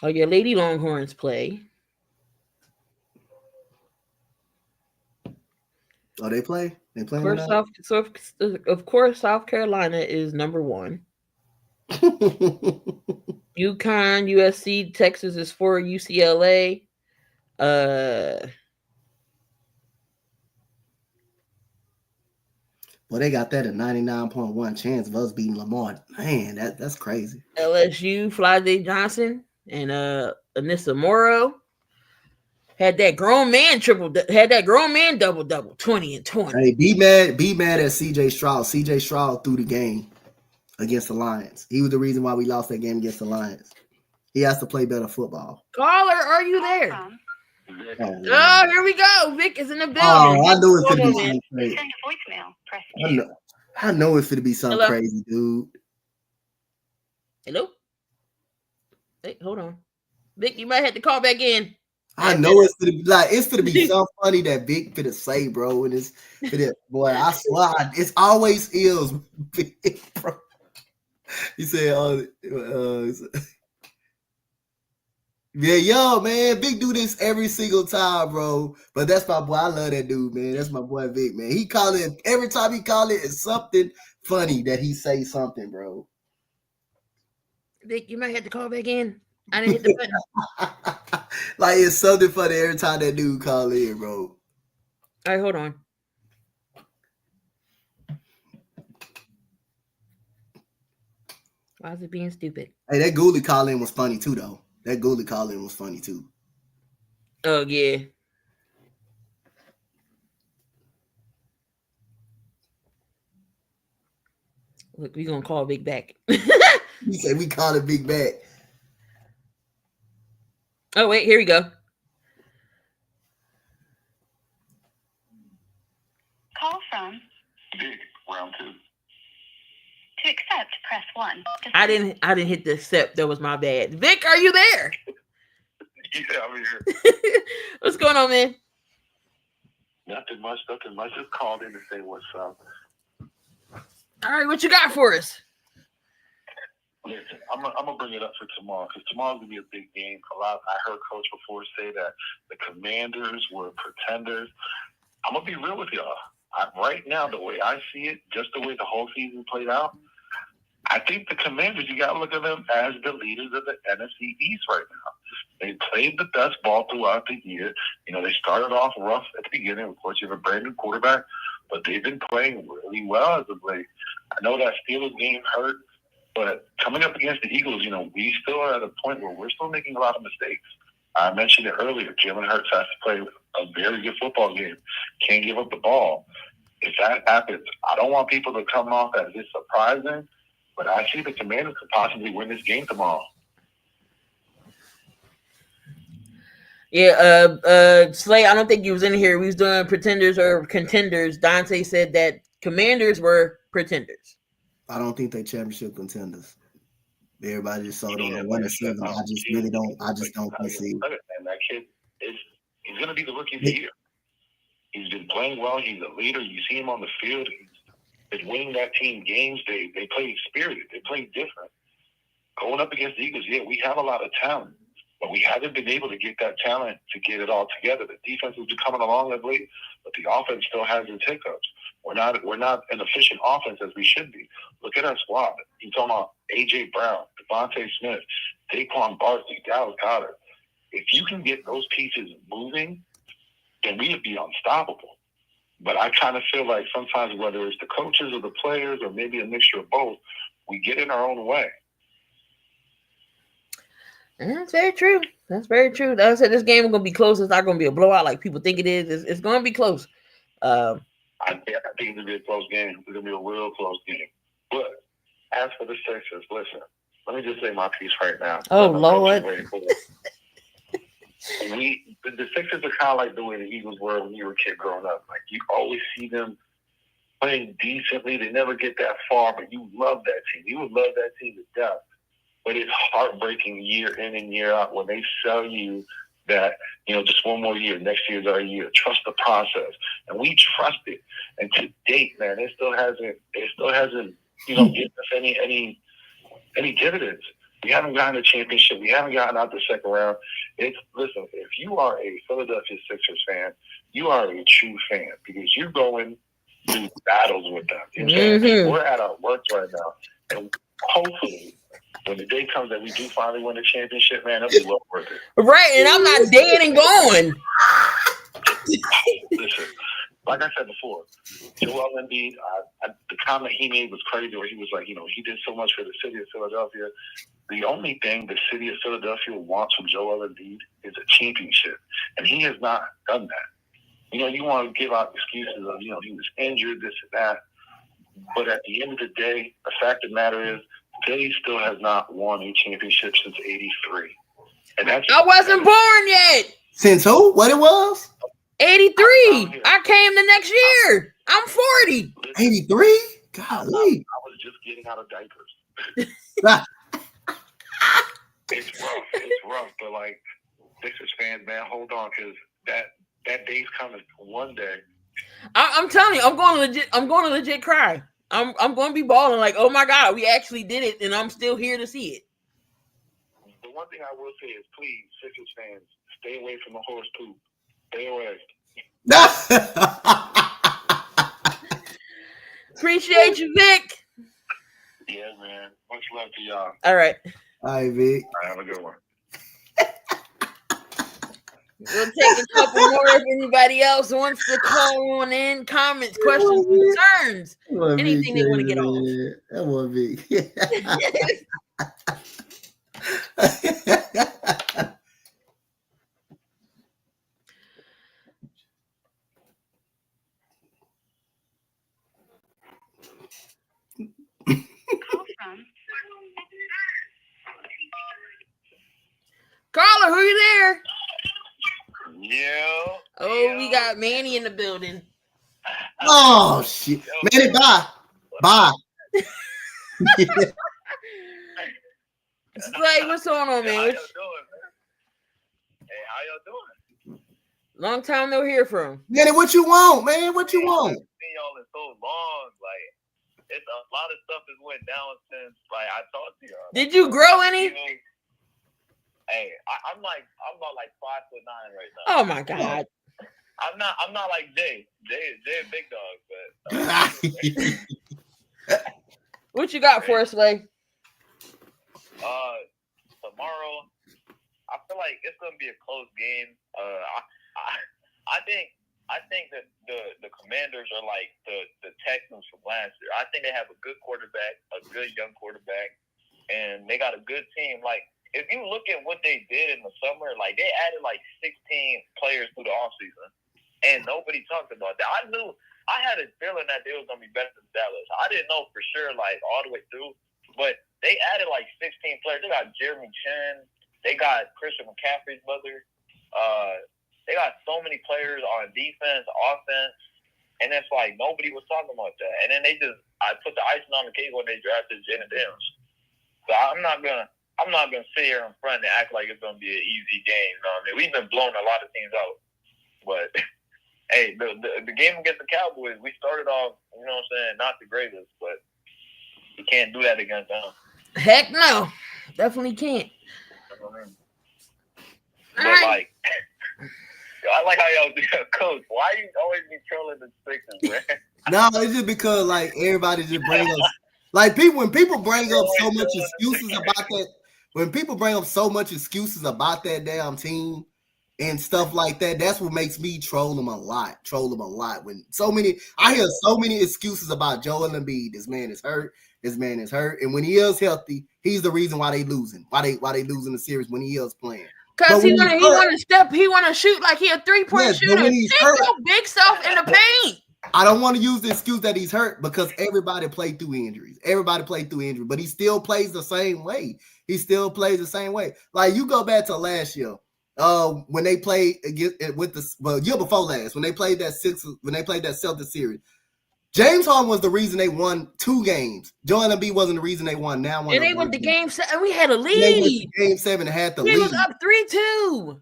Oh, your Lady Longhorns play. Oh, they play? They play? Of course, South Carolina is number 1. UConn, USC, Texas is 4, UCLA. Well, they got that a 99.1 chance of us beating Lamar. Man, that's crazy. LSU, Flade Johnson, and Anissa Morrow had that grown man double 20 and 20. Hey, be mad at CJ Stroud. CJ Stroud threw the game against the Lions. He was the reason why we lost that game against the Lions. He has to play better football. Caller, are you there? Oh, here we go. Vic is in the building. Oh, I knew it's gonna be something crazy. Send a voicemail. Press I know it's gonna be something crazy, dude. Hello? Hey, hold on. Vic, you might have to call back in. I know it's gonna be so funny that Vic finna say, bro, and it's boy. I swear, it's always is, bro. He said, yeah, yo, man, Vic do this every single time, bro. But that's my boy. I love that dude, man. That's my boy Vic, man. He call it every time he call it, it's something funny that he say something, bro. Vic, you might have to call back in. I didn't hit the button. Like it's something funny every time that dude call in, bro. All right, hold on. Why is it being stupid? Hey, that Ghoulie call in was funny too, though. That Ghoulie call in was funny too. Oh yeah. Look, we gonna call Big Back. He said we call it Big Back. Oh wait, here we go. Call from Big round 2. to accept, press 1. I didn't hit the accept. That was my bad. Vic, are you there? Yeah, I'm here. What's going on, man? Nothing much. Just called in to say what's up. All right, what you got for us? Listen, I'm gonna bring it up for tomorrow because tomorrow's gonna be a big game. I heard Coach before say that the Commanders were pretenders. I'm gonna be real with y'all. Right now, the way I see it, just the way the whole season played out, I think the Commanders, you gotta look at them as the leaders of the NFC East right now. They played the best ball throughout the year. You know, they started off rough at the beginning. Of course, you have a brand new quarterback, but they've been playing really well as of late. I know that Steelers game hurt. But coming up against the Eagles, you know, we still are at a point where we're still making a lot of mistakes. I mentioned it earlier. Jalen Hurts has to play a very good football game. Can't give up the ball. If that happens, I don't want people to come off as it's surprising, but I see the Commanders could possibly win this game tomorrow. Yeah, Slay, I don't think he was in here. We was doing pretenders or contenders. Dante said that Commanders were pretenders. I don't think they championship contenders. Everybody just saw it on the 1-7. I just really don't. I just don't concede. And that kid he's going to be the rookie of the year. He's been playing well. He's a leader. You see him on the field. He's winning that team games. They play spirited. They play different. Going up against the Eagles, yeah, we have a lot of talent, but we haven't been able to get that talent to get it all together. The defense has been coming along of late, but the offense still has its hiccups. We're not an efficient offense as we should be. Look at our squad. You're talking about A.J. Brown, Devontae Smith, Daquan Barkley, Dallas Goedert. If you can get those pieces moving, then we would be unstoppable. But I kind of feel like sometimes whether it's the coaches or the players or maybe a mixture of both, we get in our own way. That's very true. That's very true. Like I said, this game is going to be close. It's not going to be a blowout like people think it is. It's going to be close. I think it's going to be a close game. It's going to be a real close game. But as for the Sixers, listen, let me just say my piece right now. Oh, Lord. The Sixers are kind of like the way the Eagles were when you were a kid growing up. Like, you always see them playing decently. They never get that far, but you love that team. You would love that team to death. But it's heartbreaking year in and year out when they sell you that, you know, just one more year. Next year's our year. Trust the process. And we trust it. And to date, man, it still hasn't, you know, given us any dividends. We haven't gotten a championship. We haven't gotten out the second round. Listen, if you are a Philadelphia Sixers fan, you are a true fan because you're going through battles with them. Mm-hmm. We're at our worst right now. And hopefully, when the day comes that we do finally win a championship, man, it'll be well worth it. Right, and I'm not dead and going. Listen, like I said before, Joel Embiid, the comment he made was crazy where he was like, you know, he did so much for the city of Philadelphia. The only thing the city of Philadelphia wants from Joel Embiid is a championship, and he has not done that. You know, you want to give out excuses of, you know, he was injured, this and that. But at the end of the day, the fact of the matter is, Philly still has not won a championship since '83. And that's I wasn't born yet. Since who? What it was? 83. I came the next year. I'm 40. 83? Golly. I was just getting out of diapers. It's rough. But like, Sixers fans, man, hold on, because that day's coming one day. I'm telling you, I'm going to legit cry. I'm going to be balling like, oh my God, we actually did it, and I'm still here to see it. The one thing I will say is, please, Sixers fans, stay away from the horse poop. Stay away. Appreciate you, Vic. Yeah, man. Much love to y'all. All right. All right, Vic. All right, have a good one. We'll take a couple more if anybody else wants to call on in. Comments, questions, concerns, anything they want to get off. That would be. Call from Caller, who you there? Yeah. Oh, we got Manny in the building. Oh shit, Manny, bye. It's like, what's going on, man? How y'all doing, man? Hey, how y'all doing? Long time no hear from. Manny, what you want, man? What you want? I haven't seen y'all in so long. Like, it's a lot of stuff has went down since like I talked to y'all. Did you grow any? Hey, I'm about like 5'9" right now. Oh my God. I'm not like Jay. Jay a big dog, but What you got for us, Slay? tomorrow I feel like it's gonna be a close game. I think that the Commanders are like the Texans from last year. I think they have a good quarterback, a good young quarterback, and they got a good team. Like, if you look at what they did in the summer, like they added like 16 players through the offseason, and nobody talked about that. I had a feeling that they was gonna be better than Dallas. I didn't know for sure, like all the way through, but they added like 16 players. They got Jeremy Chin, they got Christian McCaffrey's brother. They got so many players on defense, offense, and it's like nobody was talking about that. And then I put the icing on the cake when they drafted Jaden Daniels. So I'm not gonna sit here in front and act like it's gonna be an easy game. You know what I mean? We've been blowing a lot of teams out, but hey, the game against the Cowboys, we started off, you know what I'm saying, not the greatest, but you can't do that against them. Heck no, definitely can't. You know what I mean? All But right. like, I like how y'all do that, Coach. Why you always be trolling the Sixers, man? No, it's just because like everybody just bring us like when people bring up so much excuses about that. When people bring up so much excuses about that damn team and stuff like that, that's what makes me troll them a lot. When I hear so many excuses about Joel Embiid. This man is hurt. And when he is healthy, he's the reason why they losing. Why they losing the series when he is playing. Because he want to shoot like he a 3-point shooter. When he's Take hurt, your big self in the paint. I don't want to use the excuse that he's hurt because everybody played through injuries. But he still plays the same way. Like you go back to last year, when they played against year before last, when they played that Celtics series. James Harden was the reason they won 2 games. Joel Embiid wasn't the reason they won. Now And they went to game 7. We had a lead. They went to game 7 and had the lead. He was up 3-2.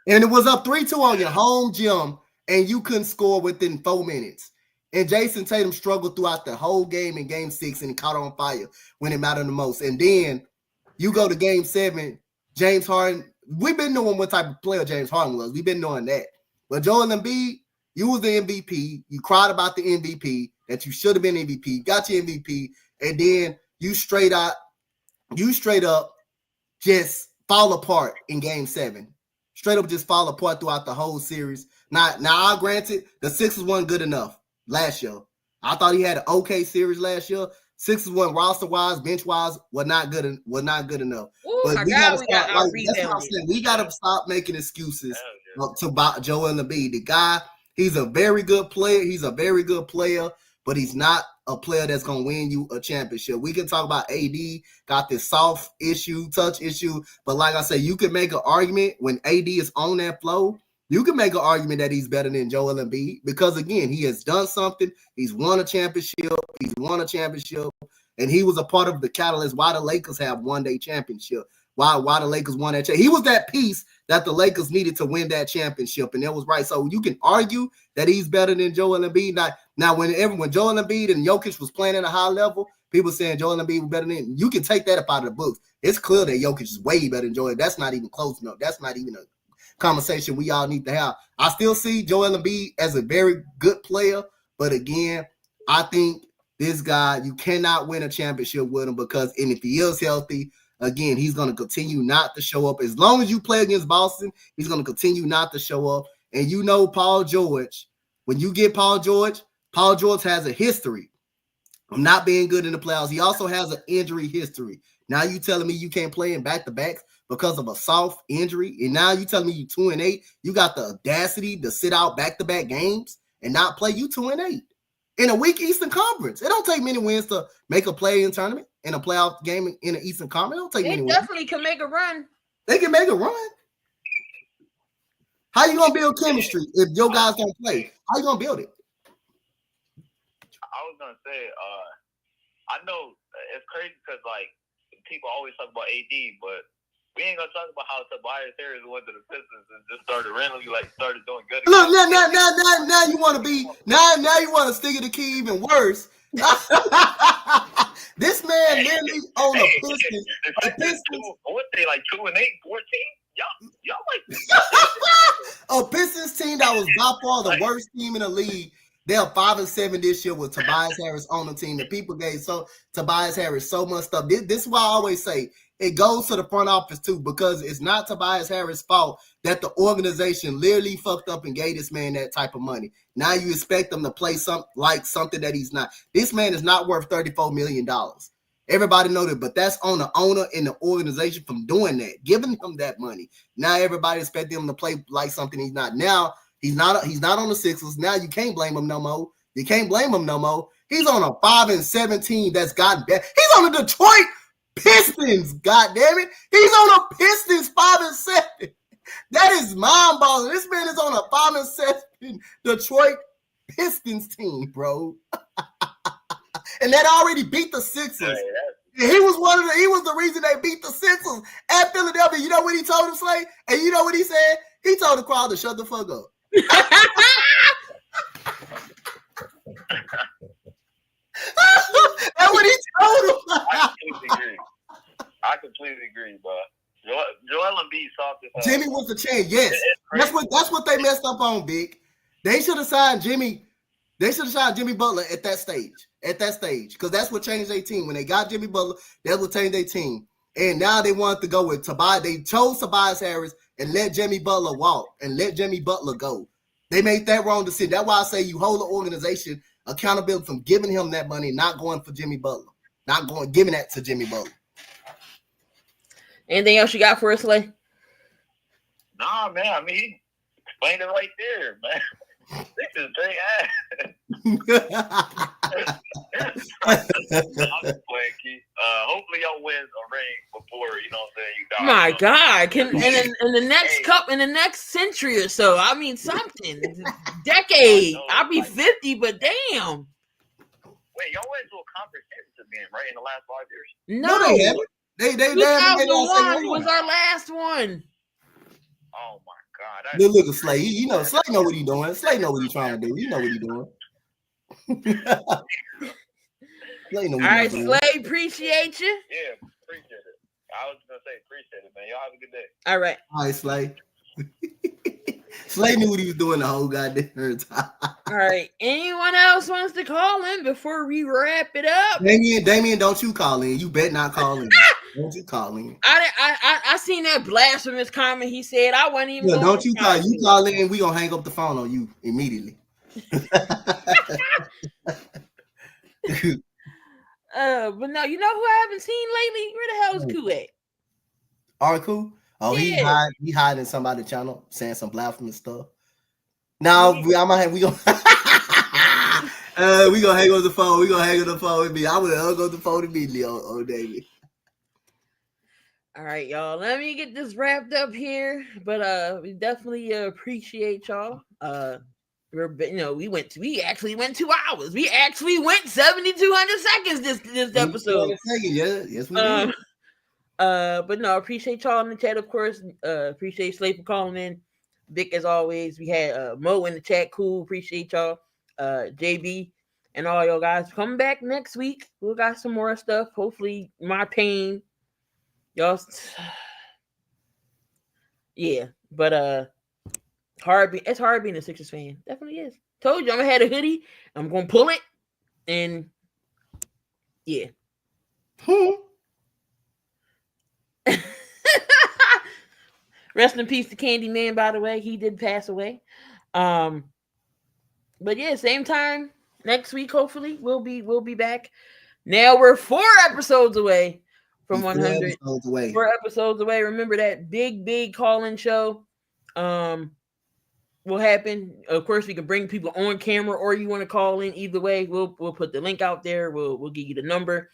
And it was up 3-2 on your home gym, and you couldn't score within 4 minutes. And Jason Tatum struggled throughout the whole game in game 6 and he caught on fire when it mattered the most. And then you go to game 7, James Harden. We've been knowing what type of player James Harden was. We've been knowing that. But Joel Embiid, you was the MVP. You cried about the MVP, that you should have been MVP. Got your MVP. And then you straight up just fall apart in game 7. Straight up just fall apart throughout the whole series. Now, granted, the Sixers weren't good enough last year. I thought he had an okay series last year. Sixers weren't roster-wise, bench-wise, were not good enough. Ooh, But we gotta stop. That's what I'm saying. We gotta stop making excuses about Joel Embiid. The guy, he's a very good player. But he's not a player that's gonna win you a championship. We can talk about AD, got this touch issue. But like I said, you can make an argument when AD is on that flow. You can make an argument that he's better than Joel Embiid because, again, he has done something. He's won a championship. And he was a part of the catalyst why the Lakers have won-day championship, why the Lakers won that championship. He was that piece that the Lakers needed to win that championship, and that was right. So you can argue that he's better than Joel Embiid. Now when Joel Embiid and Jokic was playing at a high level, people saying Joel Embiid was better than him. You can take that up out of the books. It's clear that Jokic is way better than Joel. That's not even close enough. That's not even a conversation we all need to have. I still see Joel Embiid as a very good player, but again, I think this guy, you cannot win a championship with him because, and if he is healthy, again, he's going to continue not to show up. As long as you play against Boston, he's going to continue not to show up. And you know Paul George, when you get Paul George has a history of not being good in the playoffs. He also has an injury history. Now you telling me you can't play in back-to-backs because of a soft injury, and now you telling me you 2-8. You got the audacity to sit out back-to-back games and not play. You 2-8 in a weak Eastern Conference. It don't take many wins to make a play-in tournament in a playoff game in the Eastern Conference. It don't take many wins. They definitely can make a run. They can make a run. How you gonna build chemistry if your guys don't play? How you gonna build it? I was gonna say, I know it's crazy because like people always talk about AD, but we ain't gonna talk about how Tobias Harris went to the Pistons and just started randomly started doing good. Look, now you want to be now you want to stick it to Key even worse. This man literally on the Pistons. What they like 2-8, 14? Y'all like a Pistons team that was by far the worst team in the league. They're 5-7 this year with Tobias Harris on the team. The people gave Tobias Harris so much stuff. This is why I always say it goes to the front office too, because it's not Tobias Harris' fault that the organization literally fucked up and gave this man that type of money. Now you expect him to play something that he's not. This man is not worth $34 million. Everybody know that, but that's on the owner and the organization from doing that, giving him that money. Now everybody expect him to play like something he's not. Now he's not on the Sixers. Now you can't blame him no more. You can't blame him no more. He's on a 5-7 team that's gotten better. He's on the Detroit Pistons. God damn it. He's on a Pistons 5-7. That is mind-boggling. This man is on a 5-7 Detroit Pistons team, bro. And that already beat the Sixers. He was the reason they beat the Sixers at Philadelphia. You know what he told him, Slay? And you know what he said? He told the crowd to shut the fuck up. That's what he told him. I completely agree, bro. Joel Embiid soft as hell. Jimmy was the change. Yes, that's what they messed up on, Big. They should have signed Jimmy. They should have signed Jimmy Butler at that stage. Because that's what changed their team. When they got Jimmy Butler, that's what changed their team. And now they wanted to go with Tobias. They chose Tobias Harris and let Jimmy Butler walk and let Jimmy Butler go. They made that wrong decision. That's why I say you hold the organization accountable from giving him that money, not going for Jimmy Butler, giving that to Jimmy Butler. Anything else you got for us, Slay? Nah, man. I mean, he explained it right there, man. This is big ass. I'm just playing, Keith. Hopefully y'all win a ring before, you know what I'm saying, you die. My God. In the next cup, in the next century or so, I mean something. Decade. I'll be 50, but damn. Wait, y'all went to a conference championship game, right, in the last 5 years? No, they haven't. They 2001 was our last one. Oh my God. Look at Slay. Slay know what he's doing. Slay know what he's trying to do. You know what he's doing. All right, Slay, appreciate you. Yeah, appreciate it. I was gonna say appreciate it, man. Y'all have a good day. All right. All right, Slay. Slay knew what he was doing the whole goddamn time. All right. Anyone else wants to call in before we wrap it up? Damien, don't you call in. You bet not call in. Don't you call in. I seen that blasphemous comment he said. I wasn't even. Yeah, don't you call. You call in. We gonna hang up the phone on you immediately. But no, you know who I haven't seen lately? Where the hell is Koo at? Arku? Oh, yeah. he hiding somebody's channel saying some blasphemous stuff. Now we gonna we gonna hang up the phone. We gonna hang up the phone with me. I would hang up the phone immediately on David. All right, y'all. Let me get this wrapped up here. But we definitely appreciate y'all. We actually went 2 hours. We actually went 7,200 seconds this episode. Yeah, yes, we did. But no, appreciate y'all in the chat, of course. Appreciate Slay for calling in. Vic, as always. We had Mo in the chat. Cool. Appreciate y'all. JB and all y'all guys. Come back next week. We'll got some more stuff. Hopefully, my pain. Y'all. Yeah. But it's hard being a Sixers fan. Definitely is. Told you I'm gonna have a hoodie. I'm gonna pull it. And yeah. Rest in peace to Candy Man, by the way. He did pass away. But yeah, same time next week, hopefully, we'll be back. Now we're 4 episodes away from 100. 4 episodes away. Remember that big call-in show will happen. Of course, we can bring people on camera, or you want to call in. Either way, we'll put the link out there. We'll give you the number.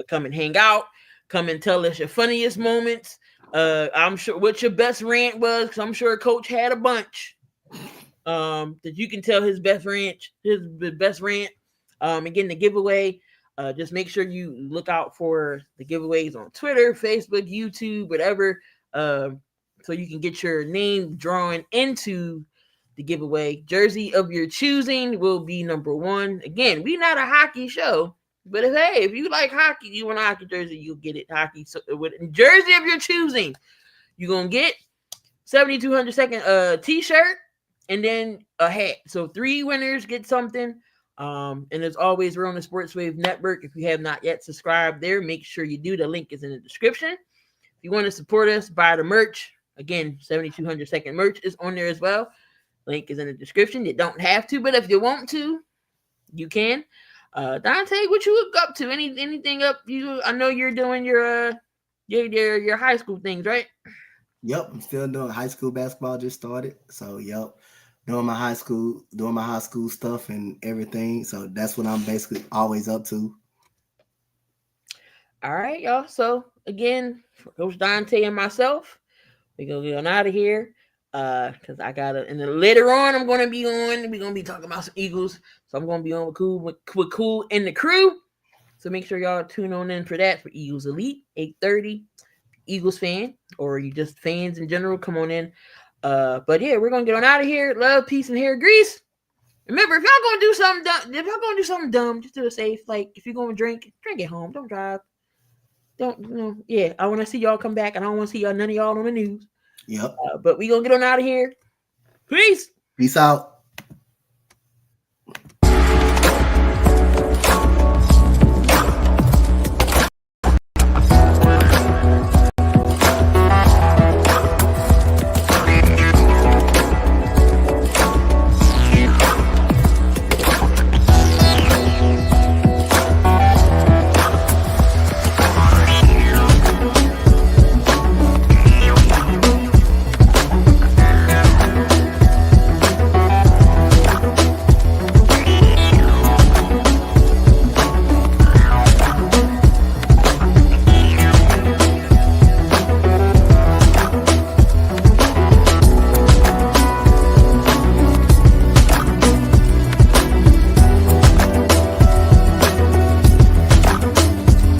Come and hang out. Come and tell us your funniest moments. I'm sure what your best rant was, because I'm sure Coach had a bunch. That you can tell his best rant. Again, the giveaway. Just make sure you look out for the giveaways on Twitter, Facebook, YouTube, whatever. So you can get your name drawn into the giveaway. Jersey of your choosing will be number 1. Again, we're not a hockey show, but if you like hockey, you want a hockey jersey, you'll get it. Hockey with jersey of your choosing, you're gonna get 7,200 second t-shirt and then a hat. So 3 winners get something. And as always, we're on the Sports Wave Network. If you have not yet subscribed there, make sure you do. The link is in the description. If you want to support us, buy the merch. Again, 7,200 second merch is on there as well. Link is in the description. You don't have to, but if you want to, you can. Dante, what you up to? Anything up? I know you're doing your high school things, right? Yep, I'm still doing high school basketball. Just started, so yep, doing my high school stuff and everything. So that's what I'm basically always up to. All right, y'all. So again, for Coach Dante and myself, we're gonna get on out of here. Because I gotta, and then later on, we're gonna be talking about some Eagles. So I'm gonna be on with Cool and the crew. So make sure y'all tune on in for that for Eagles Elite 8:30. Eagles fan, or you just fans in general, come on in. But yeah, we're gonna get on out of here. Love, peace, and hair grease. Remember, if y'all gonna do something dumb, just do it safe. Like if you're gonna drink at home. Don't drive. Don't. Yeah, I want to see y'all come back, and I don't want to see none of y'all on the news. Yep. But we gonna get on out of here. Peace. Peace out.